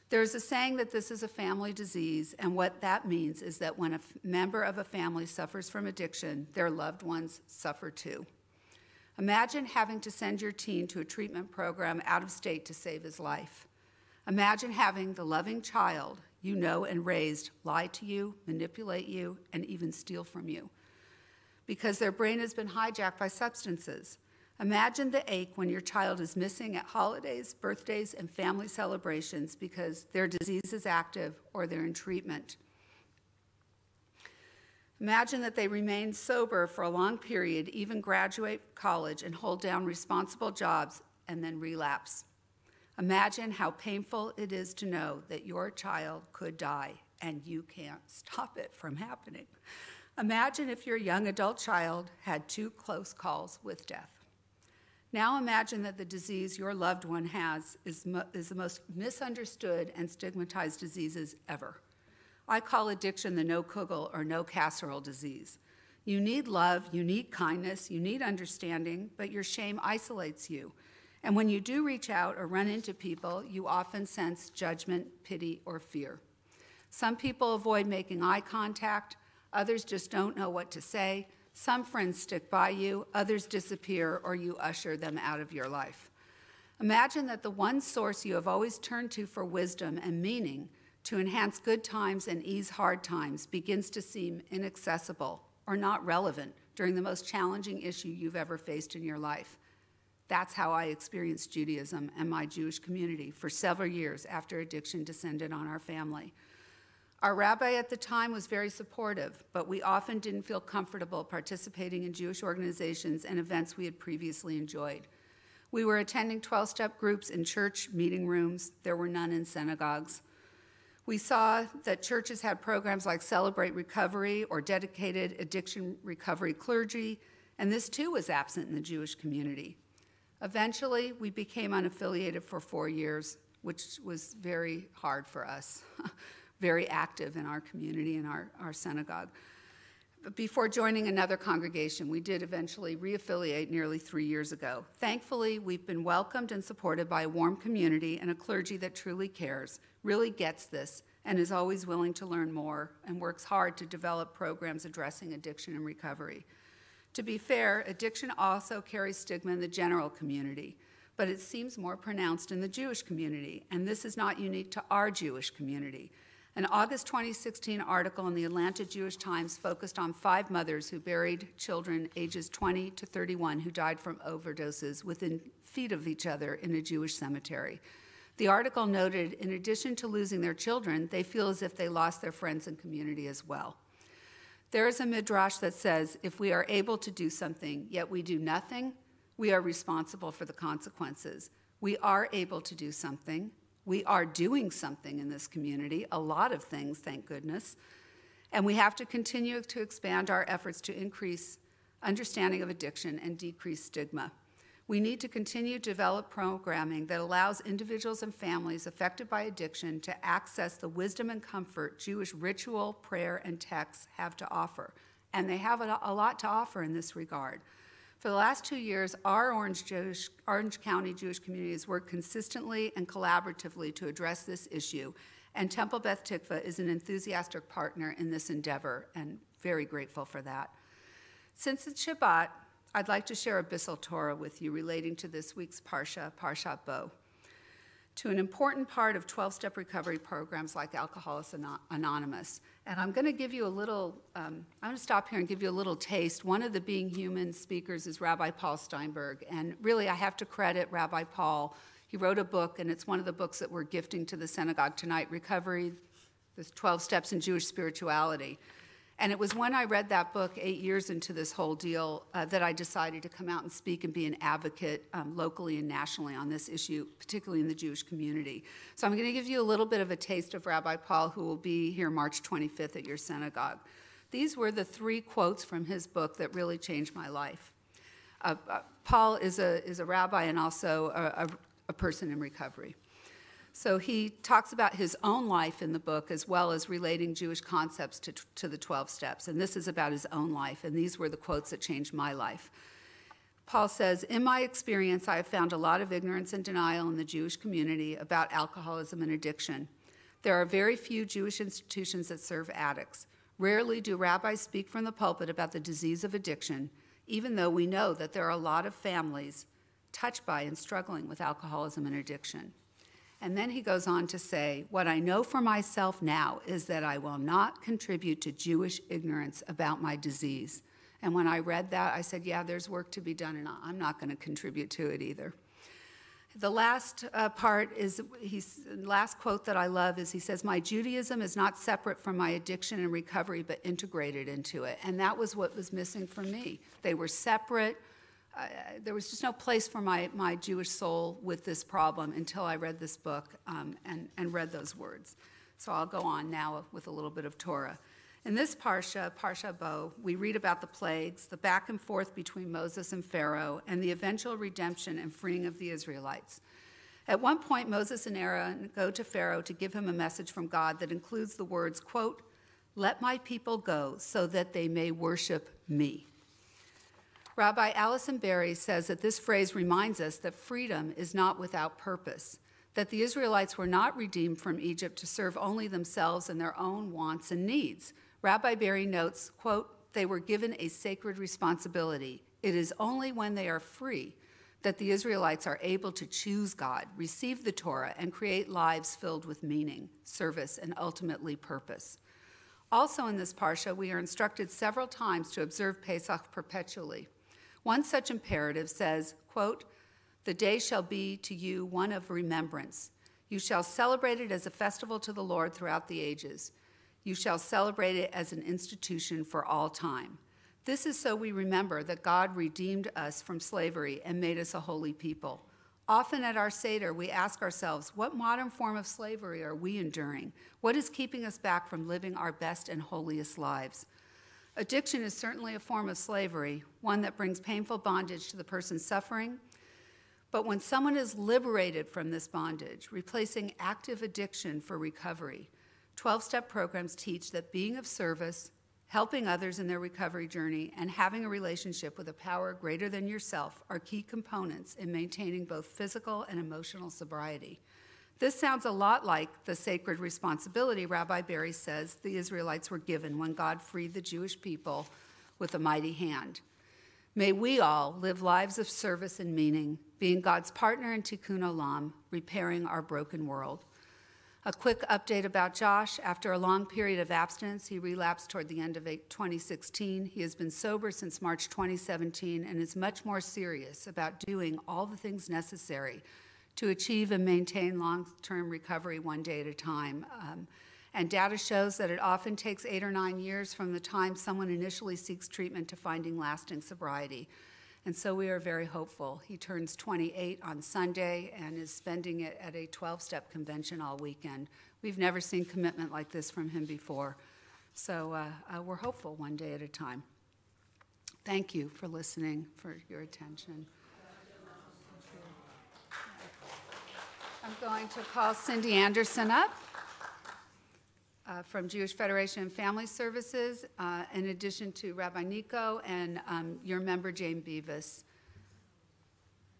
There's a saying that this is a family disease, and what that means is that when a member of a family suffers from addiction, their loved ones suffer too. Imagine having to send your teen to a treatment program out of state to save his life. Imagine having the loving child you know and raised lie to you, manipulate you, and even steal from you because their brain has been hijacked by substances. Imagine the ache when your child is missing at holidays, birthdays, and family celebrations because their disease is active or they're in treatment. Imagine that they remain sober for a long period, even graduate college and hold down responsible jobs, and then relapse. Imagine how painful it is to know that your child could die and you can't stop it from happening. Imagine if your young adult child had 2 close calls with death. Now imagine that the disease your loved one has is the most misunderstood and stigmatized diseases ever. I call addiction the no kugel or no casserole disease. You need love, you need kindness, you need understanding, but your shame isolates you, And when you do reach out or run into people, you often sense judgment, pity, or fear. Some people avoid making eye contact, others just don't know what to say. Some friends stick by you, others disappear, or you usher them out of your life. Imagine that the one source you have always turned to for wisdom and meaning to enhance good times and ease hard times begins to seem inaccessible or not relevant during the most challenging issue you've ever faced in your life. That's how I experienced Judaism and my Jewish community for several years after addiction descended on our family. Our rabbi at the time was very supportive, but we often didn't feel comfortable participating in Jewish organizations and events we had previously enjoyed. We were attending 12-step groups in church meeting rooms. There were none in synagogues. We saw that churches had programs like Celebrate Recovery or dedicated addiction recovery clergy, and this too was absent in the Jewish community. Eventually, we became unaffiliated for 4 years, which was very hard for us, very active in our community and our synagogue. But before joining another congregation, we did eventually reaffiliate nearly 3 years ago. Thankfully, we've been welcomed and supported by a warm community and a clergy that truly cares, really gets this, and is always willing to learn more and works hard to develop programs addressing addiction and recovery. To be fair, addiction also carries stigma in the general community, but it seems more pronounced in the Jewish community, and this is not unique to our Jewish community. An August 2016 article in the Atlanta Jewish Times focused on 5 mothers who buried children ages 20 to 31 who died from overdoses within feet of each other in a Jewish cemetery. The article noted, in addition to losing their children, they feel as if they lost their friends and community as well. There is a midrash that says, if we are able to do something, yet we do nothing, we are responsible for the consequences. We are able to do something. We are doing something in this community, a lot of things, thank goodness. And we have to continue to expand our efforts to increase understanding of addiction and decrease stigma. We need to continue to develop programming that allows individuals and families affected by addiction to access the wisdom and comfort Jewish ritual, prayer, and texts have to offer. And they have a lot to offer in this regard. For the last 2 years, our Orange County Jewish community has worked consistently and collaboratively to address this issue, and Temple Beth Tikva is an enthusiastic partner in this endeavor, and very grateful for that. Since it's Shabbat, I'd like to share a Bissell Torah with you relating to this week's Parsha, Parshat Bo, to an important part of 12-step recovery programs like Alcoholics Anonymous. And I'm going to give you a little, I'm going to stop here and give you a little taste. One of the Being Human speakers is Rabbi Paul Steinberg. And really, I have to credit Rabbi Paul. He wrote a book, and it's one of the books that we're gifting to the synagogue tonight, Recovery, the 12 Steps in Jewish Spirituality. And it was when I read that book 8 years into this whole deal that I decided to come out and speak and be an advocate locally and nationally on this issue, particularly in the Jewish community. So I'm going to give you a little bit of a taste of Rabbi Paul, who will be here March 25th at your synagogue. These were the 3 quotes from his book that really changed my life. Paul is a rabbi and also a person in recovery. So he talks about his own life in the book as well as relating Jewish concepts to the 12 steps. And this is about his own life, and these were the quotes that changed my life. Paul says, in my experience, I have found a lot of ignorance and denial in the Jewish community about alcoholism and addiction. There are very few Jewish institutions that serve addicts. Rarely do rabbis speak from the pulpit about the disease of addiction, even though we know that there are a lot of families touched by and struggling with alcoholism and addiction. And then he goes on to say, what I know for myself now is that I will not contribute to Jewish ignorance about my disease. And when I read that, I said, yeah, there's work to be done, and I'm not going to contribute to it either. The last part is, last quote that I love is, he says, my Judaism is not separate from my addiction and recovery, but integrated into it. And that was what was missing for me. They were separate. There was just no place for my Jewish soul with this problem until I read this book and read those words. So I'll go on now with a little bit of Torah. In this Parsha, Parsha Bo, we read about the plagues, the back and forth between Moses and Pharaoh, and the eventual redemption and freeing of the Israelites. At one point, Moses and Aaron go to Pharaoh to give him a message from God that includes the words, quote, let my people go so that they may worship me. Rabbi Allison Berry says that this phrase reminds us that freedom is not without purpose, that the Israelites were not redeemed from Egypt to serve only themselves and their own wants and needs. Rabbi Berry notes, quote, "They were given a sacred responsibility. It is only when they are free that the Israelites are able to choose God, receive the Torah, and create lives filled with meaning, service, and ultimately purpose." Also in this parsha, we are instructed several times to observe Pesach perpetually. One such imperative says, quote, "The day shall be to you one of remembrance. You shall celebrate it as a festival to the Lord throughout the ages. You shall celebrate it as an institution for all time. This is so we remember that God redeemed us from slavery and made us a holy people. Often at our Seder, we ask ourselves, what modern form of slavery are we enduring? What is keeping us back from living our best and holiest lives? Addiction is certainly a form of slavery, one that brings painful bondage to the person suffering. But when someone is liberated from this bondage, replacing active addiction for recovery, 12-step programs teach that being of service, helping others in their recovery journey, and having a relationship with a power greater than yourself are key components in maintaining both physical and emotional sobriety. This sounds a lot like the sacred responsibility Rabbi Berry says the Israelites were given when God freed the Jewish people with a mighty hand. May we all live lives of service and meaning, being God's partner in Tikkun Olam, repairing our broken world. A quick update about Josh. After a long period of abstinence, he relapsed toward the end of 2016. He has been sober since March 2017 and is much more serious about doing all the things necessary to achieve and maintain long-term recovery one day at a time. And data shows that it often takes 8 or 9 years from the time someone initially seeks treatment to finding lasting sobriety. And so we are very hopeful. He turns 28 on Sunday and is spending it at a 12-step convention all weekend. We've never seen commitment like this from him before. So we're hopeful one day at a time. Thank you for listening, for your attention. I'm going to call Cindy Anderson up from Jewish Federation and Family Services, in addition to Rabbi Nico and your member, Jane Beavis.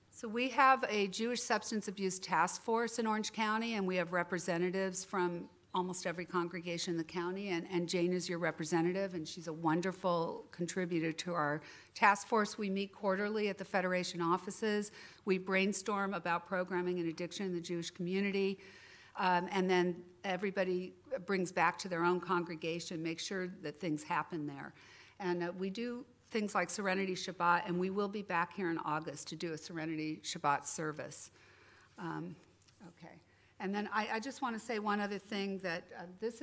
So we have a Jewish substance abuse task force in Orange County, and we have representatives from almost every congregation in the county, and Jane is your representative, and she's a wonderful contributor to our task force. We meet quarterly at the Federation offices. We brainstorm about programming and addiction in the Jewish community, and then everybody brings back to their own congregation, make sure that things happen there. And we do things like Serenity Shabbat, and we will be back here in August to do a Serenity Shabbat service. Okay. And then I just want to say one other thing, that this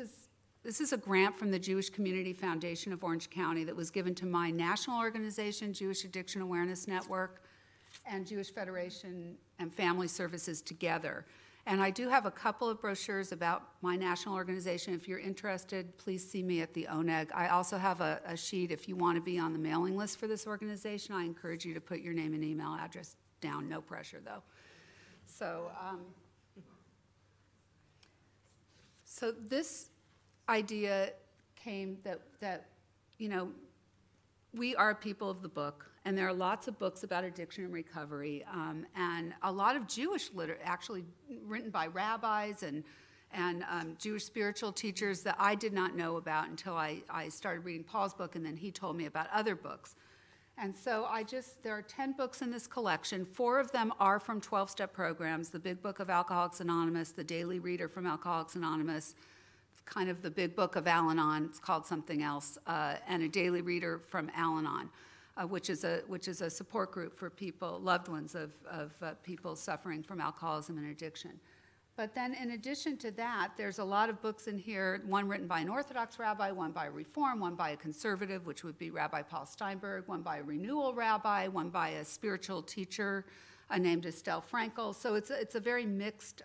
is a grant from the Jewish Community Foundation of Orange County that was given to my national organization, Jewish Addiction Awareness Network, and Jewish Federation and Family Services together. And I do have a couple of brochures about my national organization. If you're interested, please see me at the ONEG. I also have a sheet if you want to be on the mailing list for this organization. I encourage you to put your name and email address down. No pressure, though. So this idea came that you know, we are people of the book, and there are lots of books about addiction and recovery, and a lot of Jewish literature, actually written by rabbis and Jewish spiritual teachers that I did not know about until I started reading Paul's book, and then he told me about other books. And so there are 10 books in this collection. 4 of them are from 12-step programs, the Big Book of Alcoholics Anonymous, the Daily Reader from Alcoholics Anonymous, kind of the Big Book of Al-Anon, it's called something else, and a Daily Reader from Al-Anon, which is a support group for people, loved ones of people suffering from alcoholism and addiction. But then in addition to that, there's a lot of books in here, one written by an Orthodox rabbi, one by a Reform, one by a conservative, which would be Rabbi Paul Steinberg, one by a Renewal rabbi, one by a spiritual teacher named Estelle Frankel. So it's a very mixed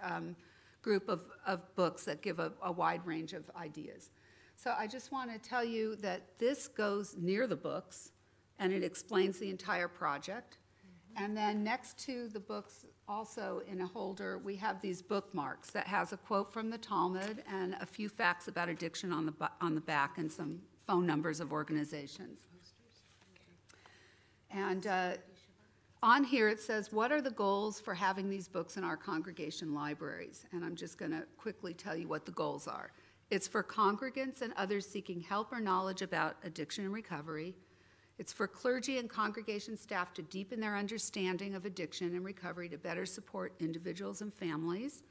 group of books that give a wide range of ideas. So I just want to tell you that this goes near the books, and it explains the entire project. And then next to the books, also in a holder, we have these bookmarks that has a quote from the Talmud and a few facts about addiction on the back, and some phone numbers of organizations. And on here it says, what are the goals for having these books in our congregation libraries? And I'm just going to quickly tell you what the goals are. It's for congregants and others seeking help or knowledge about addiction and recovery. It's for clergy and congregation staff to deepen their understanding of addiction and recovery to better support individuals and families.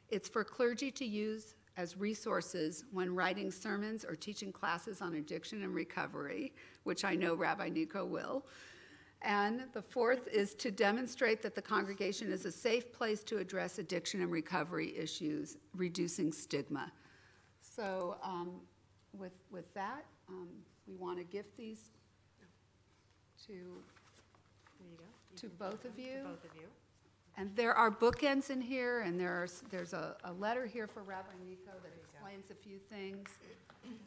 It's for clergy to use as resources when writing sermons or teaching classes on addiction and recovery, which I know Rabbi Nico will. And the fourth is to demonstrate that the congregation is a safe place to address addiction and recovery issues, reducing stigma. So with that, we want to gift these to both of you. And there are bookends in here, and there's a letter here for Rabbi Nico that explains a few things.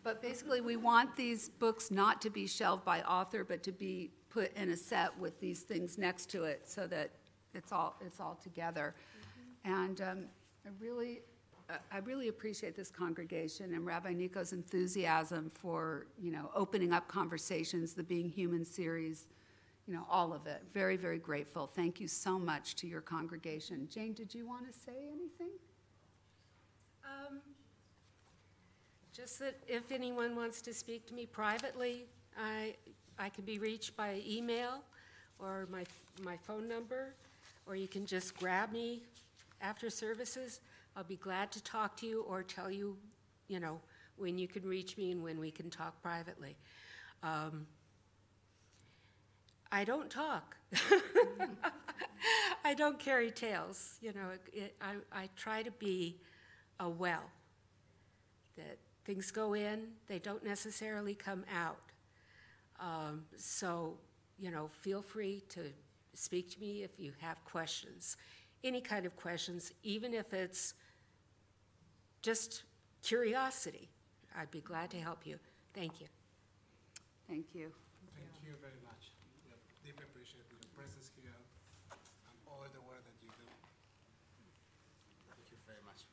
But basically, we want these books not to be shelved by author, but to be put in a set with these things next to it so that it's all together. And I really appreciate this congregation and Rabbi Nico's enthusiasm for, opening up conversations, the Being Human series, all of it. Very, very grateful. Thank you so much to your congregation. Jane, did you want to say anything? Just that if anyone wants to speak to me privately, I can be reached by email or my phone number, or you can just grab me after services. I'll be glad to talk to you or tell you, when you can reach me and when we can talk privately. I don't talk. I don't carry tales. I try to be a well, that things go in, they don't necessarily come out. So, feel free to speak to me if you have questions, any kind of questions, even if it's just curiosity. I'd be glad to help you. Thank you. Thank you. Thank you very much. We deeply appreciate your presence here and all the work that you do. Thank you very much.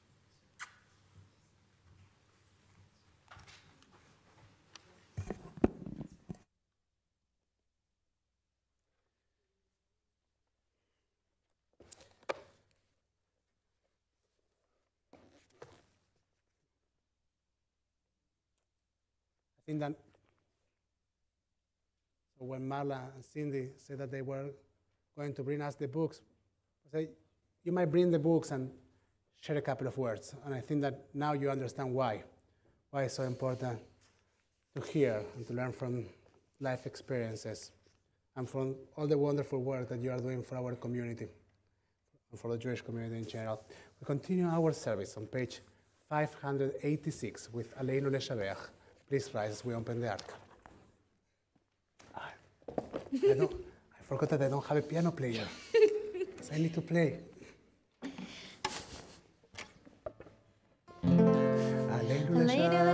I think that so when Marla and Cindy said that they were going to bring us the books, I said, you might bring the books and share a couple of words. And I think that now you understand why it's so important to hear and to learn from life experiences and from all the wonderful work that you are doing for our community and for the Jewish community in general. We continue our service on page 586 with Aleinu Leshabeach. Please rise as we open the ark. I forgot that I don't have a piano player. So I need to play. Aleinu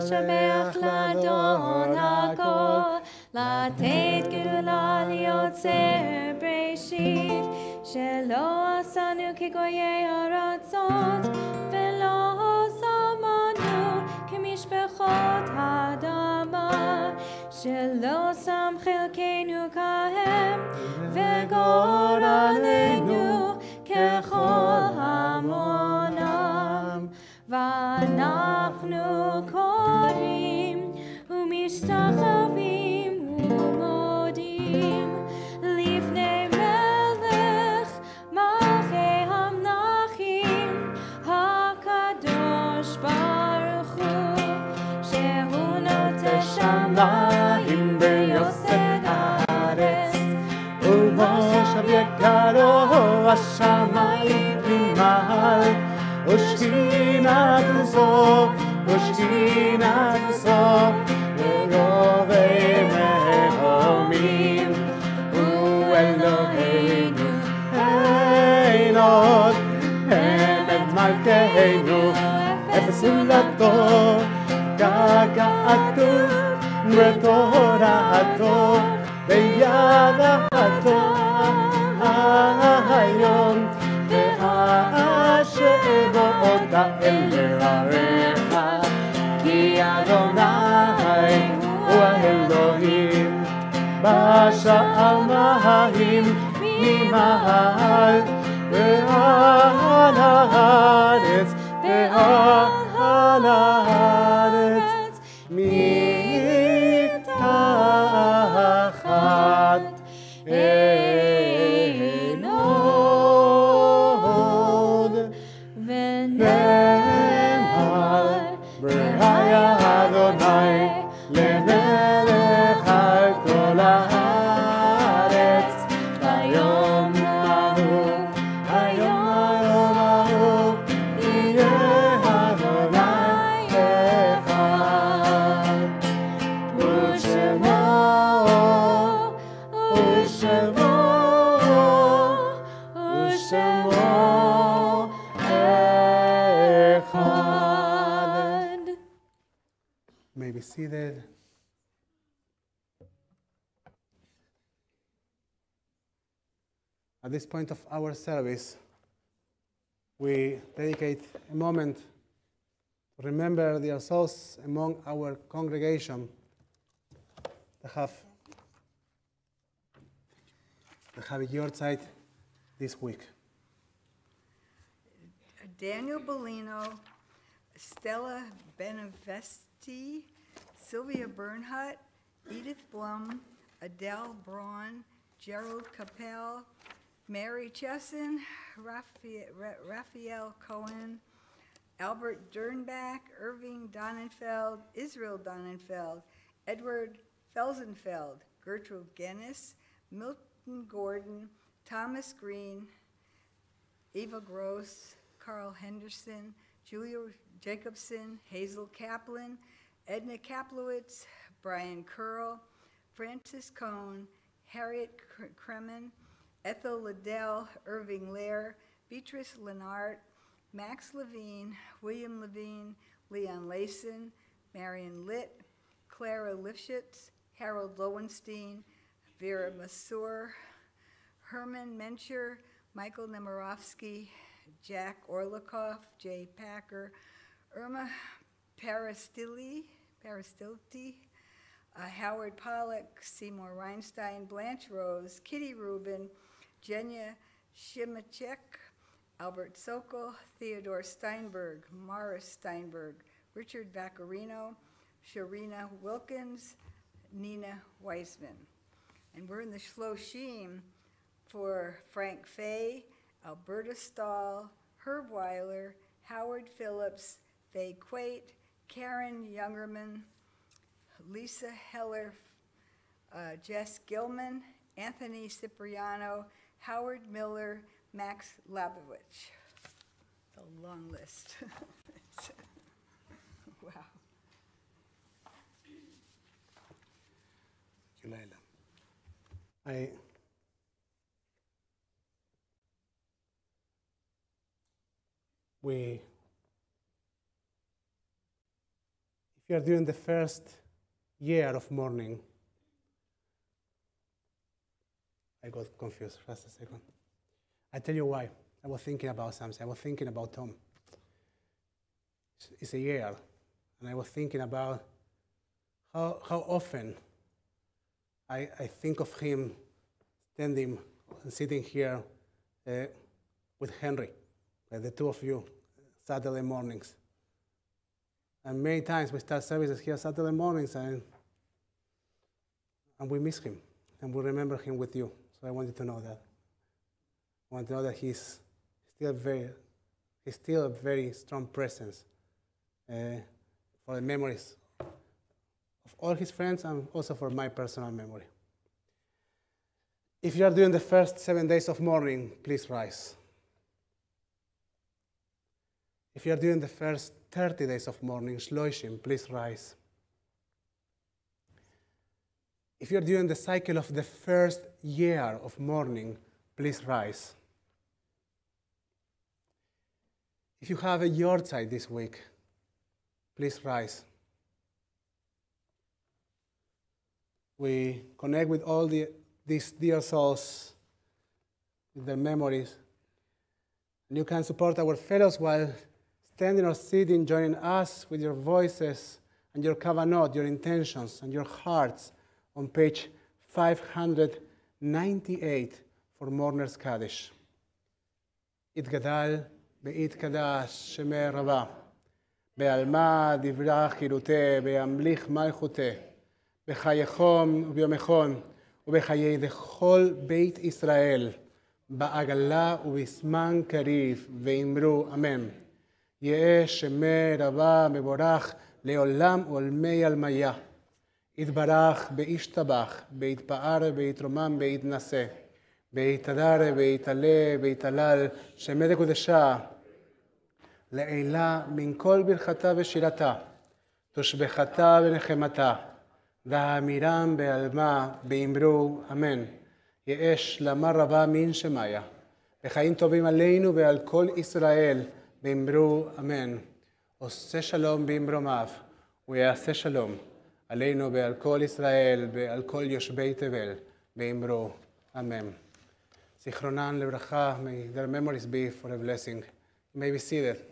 לשבח לאדון הכל, לתת גאולה ליוצר בראשית, שלא עשנו כגויי ארצות, ולא שמנו כמשפחות האדמה, שלא שם חלקנו כהם, וגורלנו ככל המונם. ואנחנו קוראים ומשתחווים ומודים לפני מלך מלכי המלכים הקדוש ברוך הוא, שהוא נוטה שמיים ויוסד הארץ, ומושב יקרו השמיים ממעל, ושכינת זו, ורובעי מרומים, הוא אלוהינו, אין עוד, אמת מלכנו, אפס הולדתו, געגעתו, בתורתו, בידעתו, היום, ואשבותה אל נעריך, כי אדוני הוא האלוהים, בשמיים ממעל ועל הארץ ועל הארץ מתחת אין עוד ונאמר והיה אדוני למלך על כל הארץ ביום ההוא יהיה אדוני אחד ושמו אחד. May be seated. At this point of our service, we dedicate a moment to remember the souls among our congregation that have your side this week. Daniel Bellino, Stella Benevesti, Sylvia Bernhardt, Edith Blum, Adele Braun, Gerald Capel, Mary Chesson, Raphael Cohen, Albert Dernbach, Irving Donnenfeld, Israel Donnenfeld, Edward Felsenfeld, Gertrude Gennis, Milton Gordon, Thomas Green, Eva Gross, Carl Henderson, Julia Jacobson, Hazel Kaplan, Edna Kaplowitz, Brian Curl, Francis Cohn, Harriet Kremen, Ethel Liddell, Irving Lair, Beatrice Lennart, Max Levine, William Levine, Leon Layson, Marion Litt, Clara Lifshitz, Harold Lowenstein, Vera Masur, Herman Mencher, Michael Nemirovsky, Jack Orlikoff, Jay Packer, Irma Parastilti, Howard Pollack, Seymour Reinstein, Blanche Rose, Kitty Rubin, Jenya Shimachek, Albert Sokol, Theodore Steinberg, Morris Steinberg, Richard Vaccarino, Sharina Wilkins, Nina Weisman. And we're in the Shloshim for Frank Fay, Alberta Stahl, Herb Weiler, Howard Phillips, Faye Quate, Karen Youngerman, Lisa Heller, Jess Gilman, Anthony Cipriano, Howard Miller, Max Labovich. It's a long list. Wow. Thank you, Leila. If you are doing the first year of mourning, I got confused. Just a second. I tell you why. I was thinking about something. I was thinking about Tom. It's a year, and I was thinking about how often I think of him standing and sitting here with Henry, the two of you, Saturday mornings. And many times we start services here Saturday mornings, and we miss him, and we remember him with you. So I wanted to know that. I want to know that he's still a very strong presence for the memories of all his friends and also for my personal memory. If you are doing the first 7 days of mourning, please rise. If you are doing the first 30 days of mourning, Shloshim, please rise. If you are doing the cycle of the first year of mourning, please rise. If you have a yahrzeit this week, please rise. We connect with all these dear souls, with their memories. And you can support our fellows while standing or sitting, joining us with your voices and your kavanot, your intentions and your hearts on page 598 for Mourners Kaddish. יתגדל ויתקדש שמי רבה, בעלמא דברה חירותי, בימליך מלכותי, בחייכם וביומכם, ובחיי כל בית ישראל, בעגלה ובזמן קריב, ואמרו אמן. יהא שמי רבה מבורך לעולם ולמי עלמיה. יתברך וישתבח, ויתפאר ויתרומם ויתנשא. ויתהדר ויתעלה ויתהלל שמי לקודשה לעילה מן כל ברכתה ושירתה תושבחתה ונחמתה והאמירם בעלמה באמרו אמן. יהא שלמה רבה מן שמיה וחיים טובים עלינו ועל כל ישראל באמרו אמן. עושה שלום במרומיו ויעשה שלום עלינו ועל כל ישראל ועל כל יושבי תבל באמרו אמן. Zichronan lebracha, may their memories be for a blessing. You may be seated.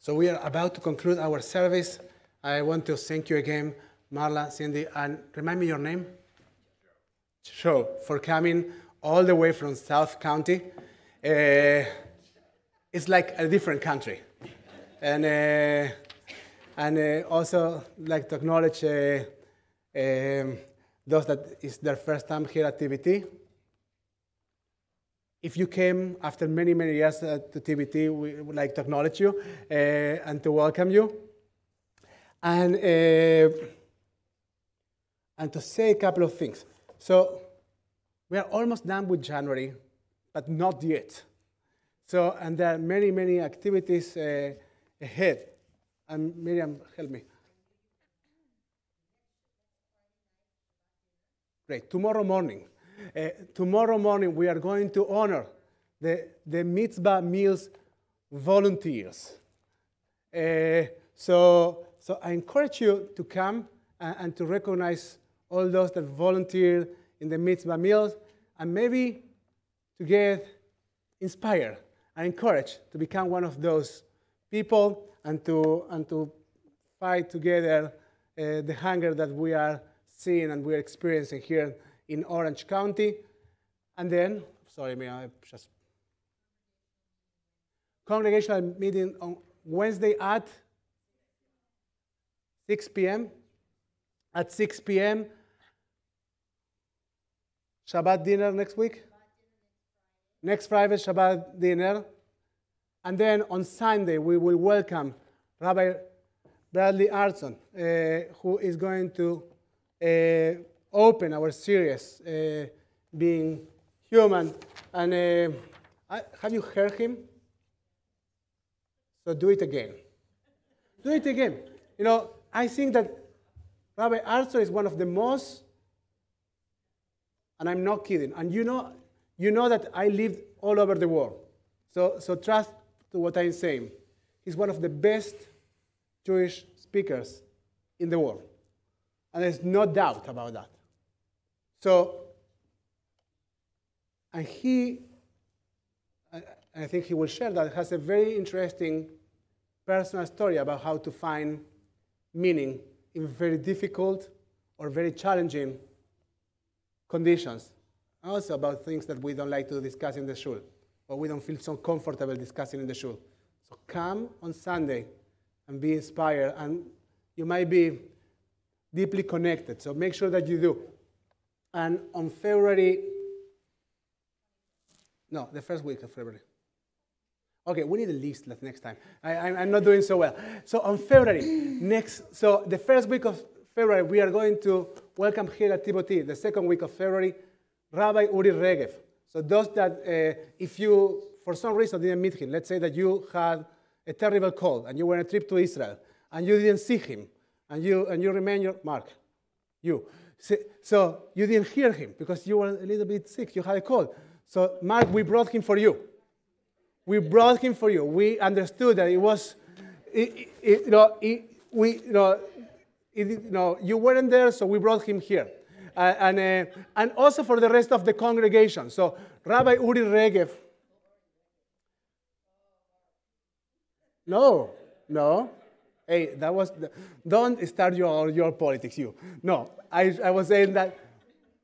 So we are about to conclude our service. I want to thank you again, Marla, Cindy, and remind me your name? Joe, for coming all the way from South County. It's like a different country. And also like to acknowledge those that is their first time here at TBT. If you came after many, many years to TBT, we would like to acknowledge you and to welcome you. And to say a couple of things. So we are almost done with January, but not yet. So, and there are many, many activities ahead. And Miriam, help me. Great. Tomorrow morning we are going to honor the Mitzvah Meals volunteers. So I encourage you to come and to recognize all those that volunteer in the Mitzvah Meals and maybe to get inspired and encouraged to become one of those people and to fight together the hunger that we are seeing and we are experiencing here in Orange County. And then, sorry, may I just... Congregational meeting on Wednesday at 6 p.m. At 6 p.m. Shabbat dinner next week? Next Friday, Shabbat dinner. And then on Sunday, we will welcome Rabbi Bradley Artson, who is going to open our series, Being Human. And have you heard him? So do it again. Do it again. You know, I think that Rabbi Artson is one of the most, and I'm not kidding, and you know that I lived all over the world. So trust to what I'm saying. He's one of the best Jewish speakers in the world. And there's no doubt about that. So, and I think he will share that, has a very interesting personal story about how to find meaning in very difficult or very challenging conditions. Also about things that we don't like to discuss in the shul, or we don't feel so comfortable discussing in the shul. So come on Sunday and be inspired, and you might be deeply connected, so make sure that you do. And on February, no, the first week of February. Okay, we need a list next time. I'm not doing so well. So on February, so the first week of February, we are going to welcome here at TBT, the second week of February, Rabbi Uri Regev. So those that, if you, for some reason, didn't meet him, let's say that you had a terrible cold and you were on a trip to Israel and you didn't see him and you remain your, Mark, you. So you didn't hear him because you were a little bit sick, you had a cold. So Mark, we brought him for you. We brought him for you. We understood that it was, you weren't there, so we brought him here. And also for the rest of the congregation. So Rabbi Uri Regev, No, no. Hey, that was, don't start your politics, you. No, I was saying that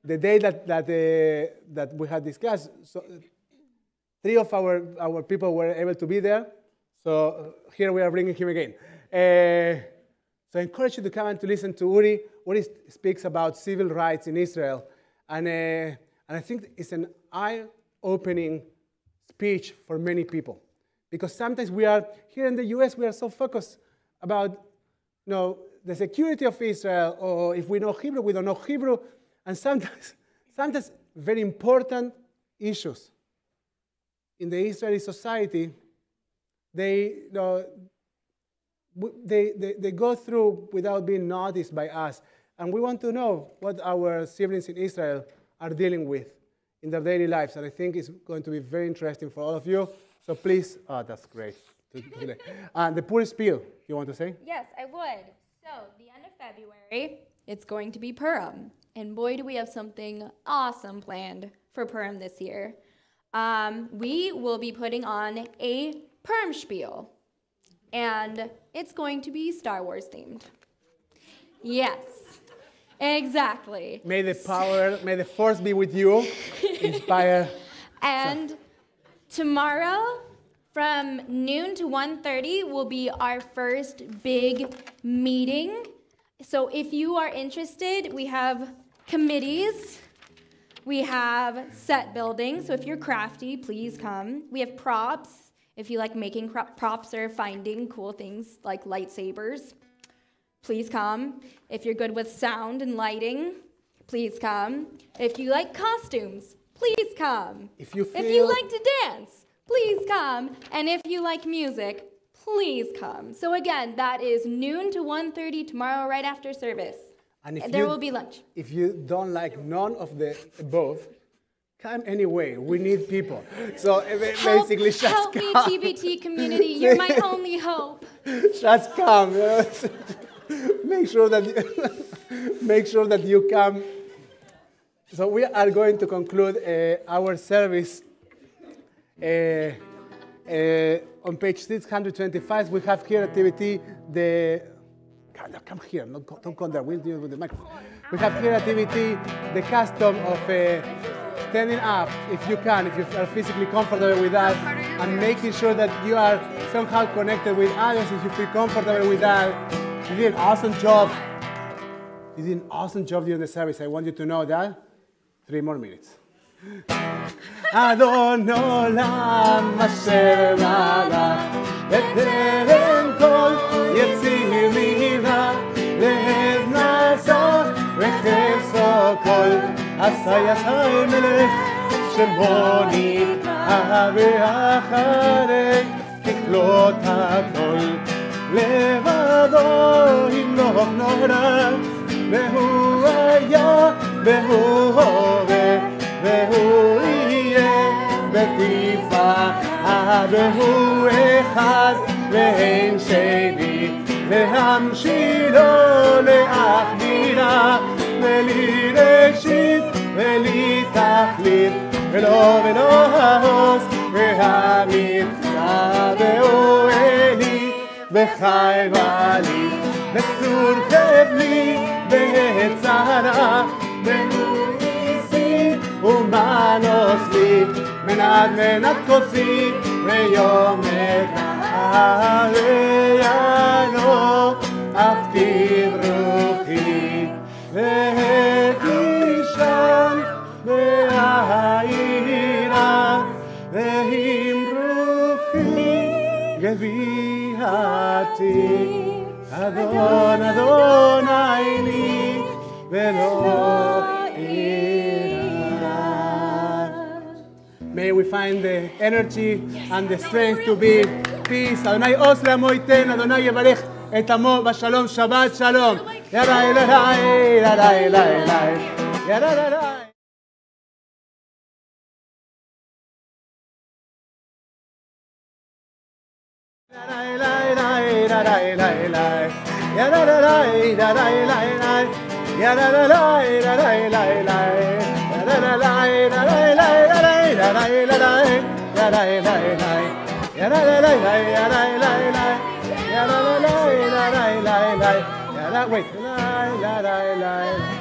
the day that we had discussed, so 3 of our people were able to be there. So here we are bringing him again. So I encourage you to come and to listen to Uri. Uri speaks about civil rights in Israel. And I think it's an eye-opening speech for many people. Because sometimes we are, here in the US, we are so focused about the security of Israel, or if we know Hebrew, we don't know Hebrew. And sometimes very important issues in the Israeli society, they go through without being noticed by us. And we want to know what our siblings in Israel are dealing with in their daily lives. And I think it's going to be very interesting for all of you. So please, that's great. And the Purim spiel, you want to say? Yes, I would. So, the end of February, it's going to be Purim. And boy, do we have something awesome planned for Purim this year. We will be putting on a Purim spiel. And it's going to be Star Wars themed. Yes, exactly. May the force be with you. Inspire. And tomorrow, from noon to 1:30 will be our first big meeting. So if you are interested, we have committees. We have set building. So if you're crafty, please come. We have props. If you like making props or finding cool things like lightsabers, please come. If you're good with sound and lighting, please come. If you like costumes, please come. If you like to dance, please come. And if you like music, please come. So again, that is noon to 1:30 tomorrow right after service. And there will be lunch. If you don't like none of the above, come anyway. We need people. So basically, just help come. me, TBT community. You're my only hope. Just come. Make sure that you come. So we are going to conclude our service on page 625. We have here at TBT come here. Don't go there. We'll deal with the microphone. We have here at TBT the custom of standing up, if you can, if you are physically comfortable with that, and making sure that you are somehow connected with others, if you feel comfortable with that. You did an awesome job. You did an awesome job during the service. I want you to know that. 3 more minutes. אדון עולם אשר מלך בטרם כל יציר נברא לעת נעשה וחפצו כל עשה ישר מלך שמו נקרא ואחרי ככלות הכל לבדו ימלוך נורא והוא היה והוא הווה והוא יהיה בתפארה והוא אחד ואין שני להמשילו להחמירה ולי ראשית ולי תכלית ולא העוז והמצווה והוא אלי וחי ולי בצור חבלי בהצרה והוא איסי ומנוס לי מנת כוסי ויום ועלינו אף תברוכי והתישן והעירה והמרוכי גביעתי אדון אדוני לי ולא May we find the energy and the strength to be peace. Adonai os le'amo iten, Adonai yevarech et amo b'shalom, Shabbat shalom. Yada elai, yada elai, yada elai. Ya la la la la ya la la la ya la la la la la la la ya la wait la la la la